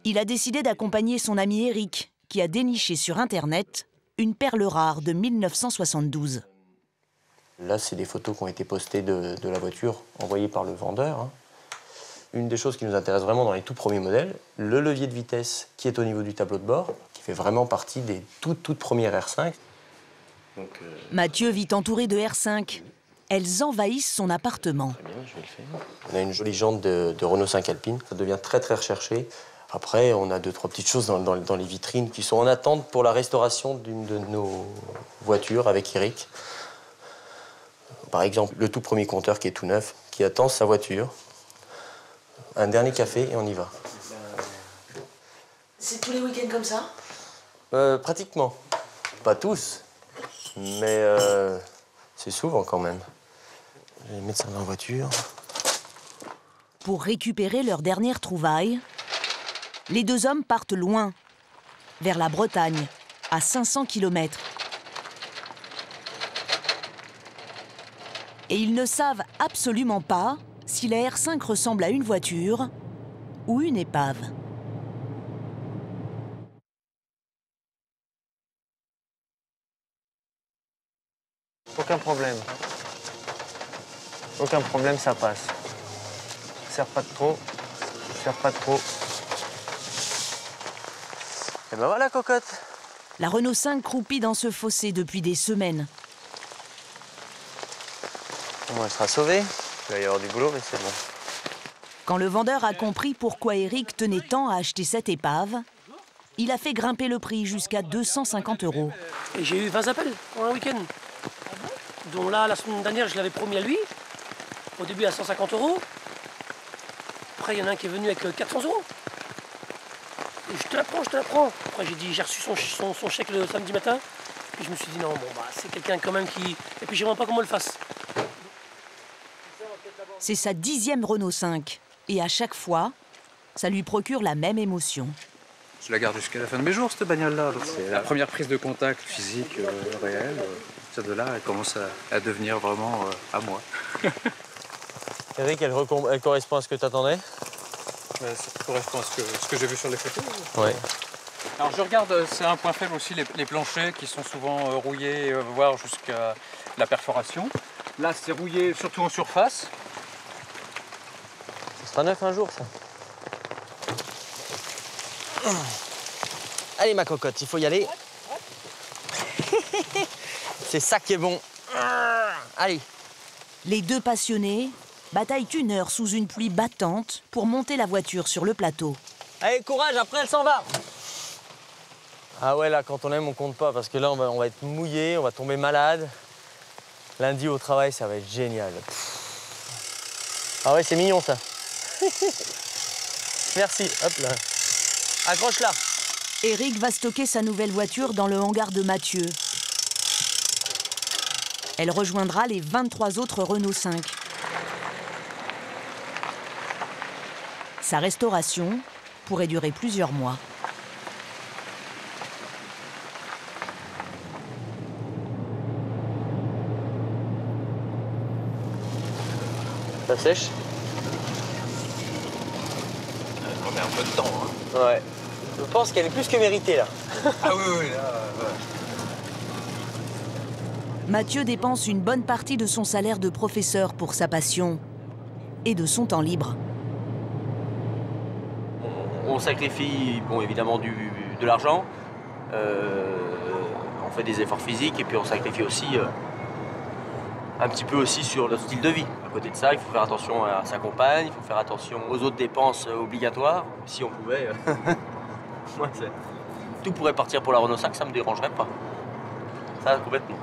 Il a décidé d'accompagner son ami Eric, qui a déniché sur Internet une perle rare de 1972. Là, c'est des photos qui ont été postées de la voiture, envoyées par le vendeur. Hein. Une des choses qui nous intéresse vraiment dans les tout premiers modèles, le levier de vitesse qui est au niveau du tableau de bord, qui fait vraiment partie des toutes premières R5. Donc, Mathieu vit entouré de R5. Elles envahissent son appartement. Très bien, je vais le faire. On a une jolie jante de Renault 5 Alpine, ça devient très recherché. Après, on a 2-3 petites choses dans les vitrines qui sont en attente pour la restauration d'une de nos voitures avec Eric. Par exemple, le tout premier compteur qui est tout neuf, qui attend sa voiture. Un dernier café et on y va. C'est tous les week-ends comme ça? Pratiquement. Pas tous, mais c'est souvent quand même. Je vais mettre ça dans la voiture. Pour récupérer leur dernière trouvaille, les deux hommes partent loin, vers la Bretagne, à 500 km. Et ils ne savent absolument pas si la R5 ressemble à une voiture ou une épave. Aucun problème. Aucun problème, ça passe. Serre pas de trop. Serre pas de trop. Et ben voilà, cocotte. La Renault 5 croupit dans ce fossé depuis des semaines. Bon, elle sera sauvée. Il va y avoir du boulot, mais c'est bon. Quand le vendeur a compris pourquoi Eric tenait tant à acheter cette épave, il a fait grimper le prix jusqu'à 250 €. Et j'ai eu 20 appels en un week-end. Donc là, la semaine dernière, je l'avais promis à lui. Au début à 150 €. Après, il y en a un qui est venu avec 400 €. Et je te la prends, je te la prends. Après, j'ai reçu son chèque le samedi matin. Et je me suis dit, non, bon, bah, c'est quelqu'un quand même qui... Et puis, je ne sais pas comment on le fasse. C'est sa 10e Renault 5. Et à chaque fois, ça lui procure la même émotion. Je la garde jusqu'à la fin de mes jours, cette bagnole-là. C'est la première prise de contact physique réelle. Ça de là, elle commence à devenir vraiment à moi. Eric, elle correspond à ce que tu attendais? Ça correspond à ce que j'ai vu sur les photos. Ouais. Alors je regarde, c'est un point faible aussi, les planchers qui sont souvent rouillés, voire jusqu'à la perforation. Là, c'est rouillé surtout en surface. Ça sera neuf un jour, ça. Allez, ma cocotte, il faut y aller. C'est ça qui est bon. Allez. Les deux passionnés bataillent 1 heure sous une pluie battante pour monter la voiture sur le plateau. Allez, courage, après elle s'en va. Ah ouais, là, quand on aime, on compte pas, parce que là, on va être mouillé, on va tomber malade. Lundi au travail, ça va être génial. Ah ouais, c'est mignon, ça. Merci, hop là. Accroche-la. Eric va stocker sa nouvelle voiture dans le hangar de Mathieu. Elle rejoindra les 23 autres Renault 5. Sa restauration pourrait durer plusieurs mois. Ça sèche? On met un peu de temps. Hein. Ouais. Je pense qu'elle est plus que méritée, là. Ah oui, là, ouais. Mathieu dépense une bonne partie de son salaire de professeur pour sa passion et de son temps libre. On sacrifie, bon, évidemment, de l'argent. On fait des efforts physiques et puis on sacrifie aussi un petit peu aussi sur notre style de vie. À côté de ça, il faut faire attention à sa compagne, il faut faire attention aux autres dépenses obligatoires. Si on pouvait, moi, tout pourrait partir pour la Renault 5, ça ne me dérangerait pas. Ça, complètement.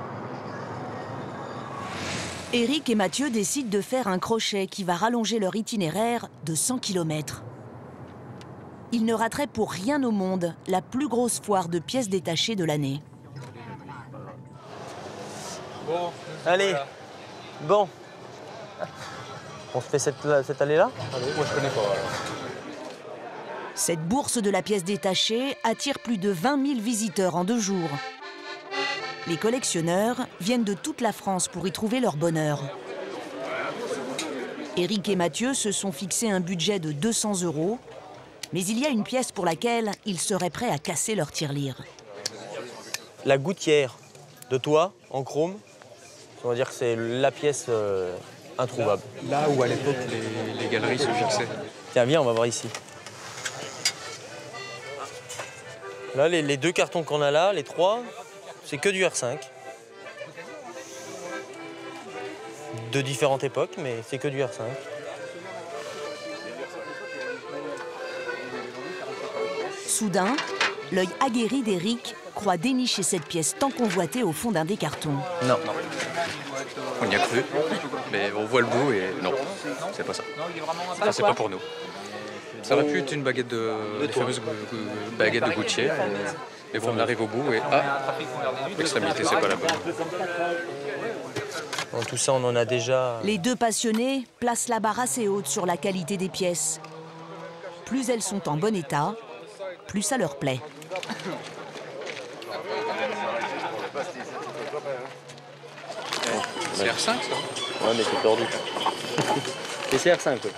Eric et Mathieu décident de faire un crochet qui va rallonger leur itinéraire de 100 km. Ils ne rateraient pour rien au monde la plus grosse foire de pièces détachées de l'année. Bon, allez, voilà. Bon. On se fait cette allée-là? Moi, je connais pas. Alors. Cette bourse de la pièce détachée attire plus de 20 000 visiteurs en 2 jours. Les collectionneurs viennent de toute la France pour y trouver leur bonheur. Eric et Mathieu se sont fixés un budget de 200 €, mais il y a une pièce pour laquelle ils seraient prêts à casser leur tirelire. la gouttière de toit en chrome, on va dire que c'est la pièce introuvable. Là où à l'époque les galeries se fixaient. Tiens, viens, on va voir ici. Là, les 2 cartons qu'on a là, les 3, c'est que du R5. De différentes époques, mais c'est que du R5. Soudain, l'œil aguerri d'Éric croit dénicher cette pièce tant convoitée au fond d'un des cartons. Non. On y a cru, mais on voit le bout et non, c'est pas ça. Ça, c'est pas pour nous. Ça aurait pu être une baguette les fameuses baguettes de gouttière. Mais bon, on arrive au bout et l'extrémité, c'est pas la bonne. Bon, tout ça, on en a déjà... Les 2 passionnés placent la barre assez haute sur la qualité des pièces. Plus elles sont en bon état, plus ça leur plaît. C'est R5 ça? Ouais, mais c'est tordu. Et c'est R5, quoi.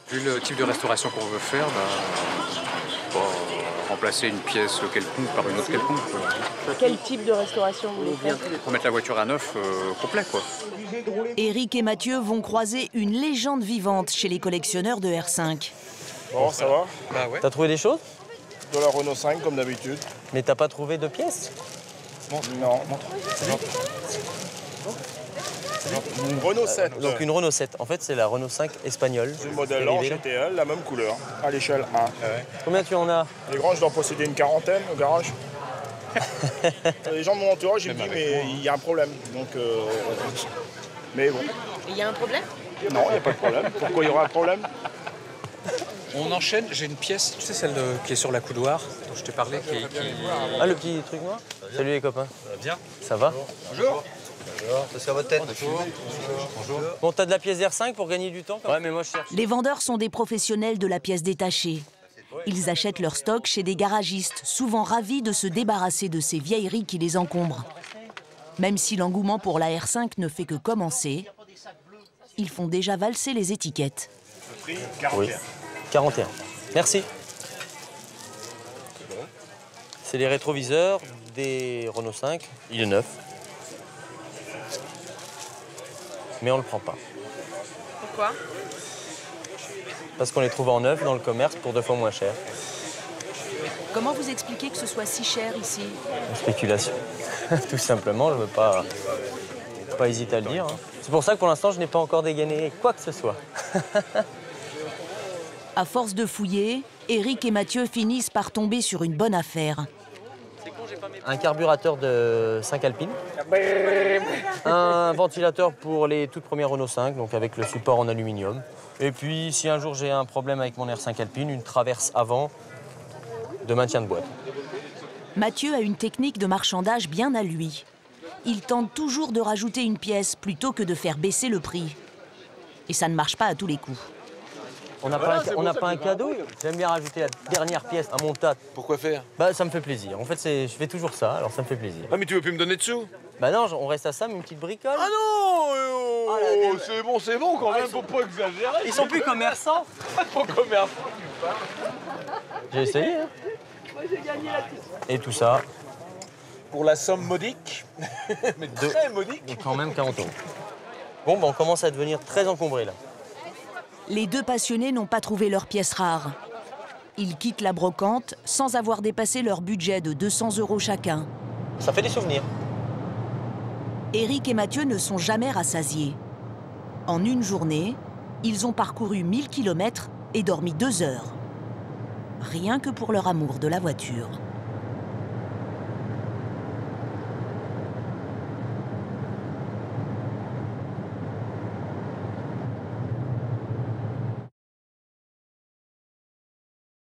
Vu le type de restauration qu'on veut faire, remplacer une pièce quelconque par une autre quelconque. Quel type de restauration vous voulez faire? Pour mettre la voiture à neuf complet, quoi. Éric et Mathieu vont croiser une légende vivante chez les collectionneurs de R5. Bon, ça va? Bah ouais. T'as trouvé des choses? De la Renault 5 comme d'habitude. Mais t'as pas trouvé de pièces? Non. Une Renault 7. Donc une Renault 7. En fait, c'est la Renault 5 espagnole. C'est le modèle en GTL, la même couleur, à l'échelle 1. Combien tu en as? Les grands, je dois posséder une quarantaine au garage. Les gens de mon entourage, ils me disent, mais il y a un problème. Donc, mais bon. Il y a un problème? Non, il n'y a pas de problème. Pourquoi il y aura un problème? On enchaîne, j'ai une pièce, tu sais, celle qui est sur la coudoir, dont je t'ai parlé, qui... Ah, le petit truc noir? Salut les copains. Bien. Ça va? Bonjour. C'est sur votre tête. Bonjour. Bon, t'as de la pièce R5 pour gagner du temps? Ouais, mais moi je cherche. Les vendeurs sont des professionnels de la pièce détachée. Ils achètent leur stock chez des garagistes, souvent ravis de se débarrasser de ces vieilleries qui les encombrent. Même si l'engouement pour la R5 ne fait que commencer, ils font déjà valser les étiquettes. Le prix, 41. Oui, 41. Merci. C'est les rétroviseurs des Renault 5. Il est neuf. Mais on ne le prend pas. Pourquoi? Parce qu'on les trouve en neuf dans le commerce pour 2 fois moins cher. Comment vous expliquez que ce soit si cher ici? Spéculation. Tout simplement, je ne veux pas hésiter à le dire. C'est pour ça que pour l'instant, je n'ai pas encore dégainé quoi que ce soit. À force de fouiller, Éric et Mathieu finissent par tomber sur une bonne affaire. Un carburateur de 5 Alpine. Un ventilateur pour les toutes premières Renault 5, donc avec le support en aluminium. Et puis, si un jour j'ai un problème avec mon R5 Alpine, une traverse avant de maintien de boîte. Mathieu a une technique de marchandage bien à lui. Il tente toujours de rajouter une pièce plutôt que de faire baisser le prix. Et ça ne marche pas à tous les coups. On n'a pas un cadeau? J'aime bien rajouter la dernière pièce à mon tas. Pourquoi faire? Bah, ça me fait plaisir. En fait, je fais toujours ça, alors ça me fait plaisir. Ah, mais tu veux plus me donner de sous? Bah non, on reste à ça, mais une petite bricole. Ah non c'est bon quand même, faut pas exagérer. Ils sont plus commerçants. Faut commerçants. J'ai essayé, hein. Moi, j'ai gagné la piste. Et tout ça. Pour la somme modique, mais très modique. Et quand même 40 €. Bon, bah, on commence à devenir très encombré là. Les 2 passionnés n'ont pas trouvé leurs pièces rares. Ils quittent la brocante sans avoir dépassé leur budget de 200 € chacun. Ça fait des souvenirs. Éric et Mathieu ne sont jamais rassasiés. En une journée, ils ont parcouru 1000 km et dormi 2 heures. Rien que pour leur amour de la voiture.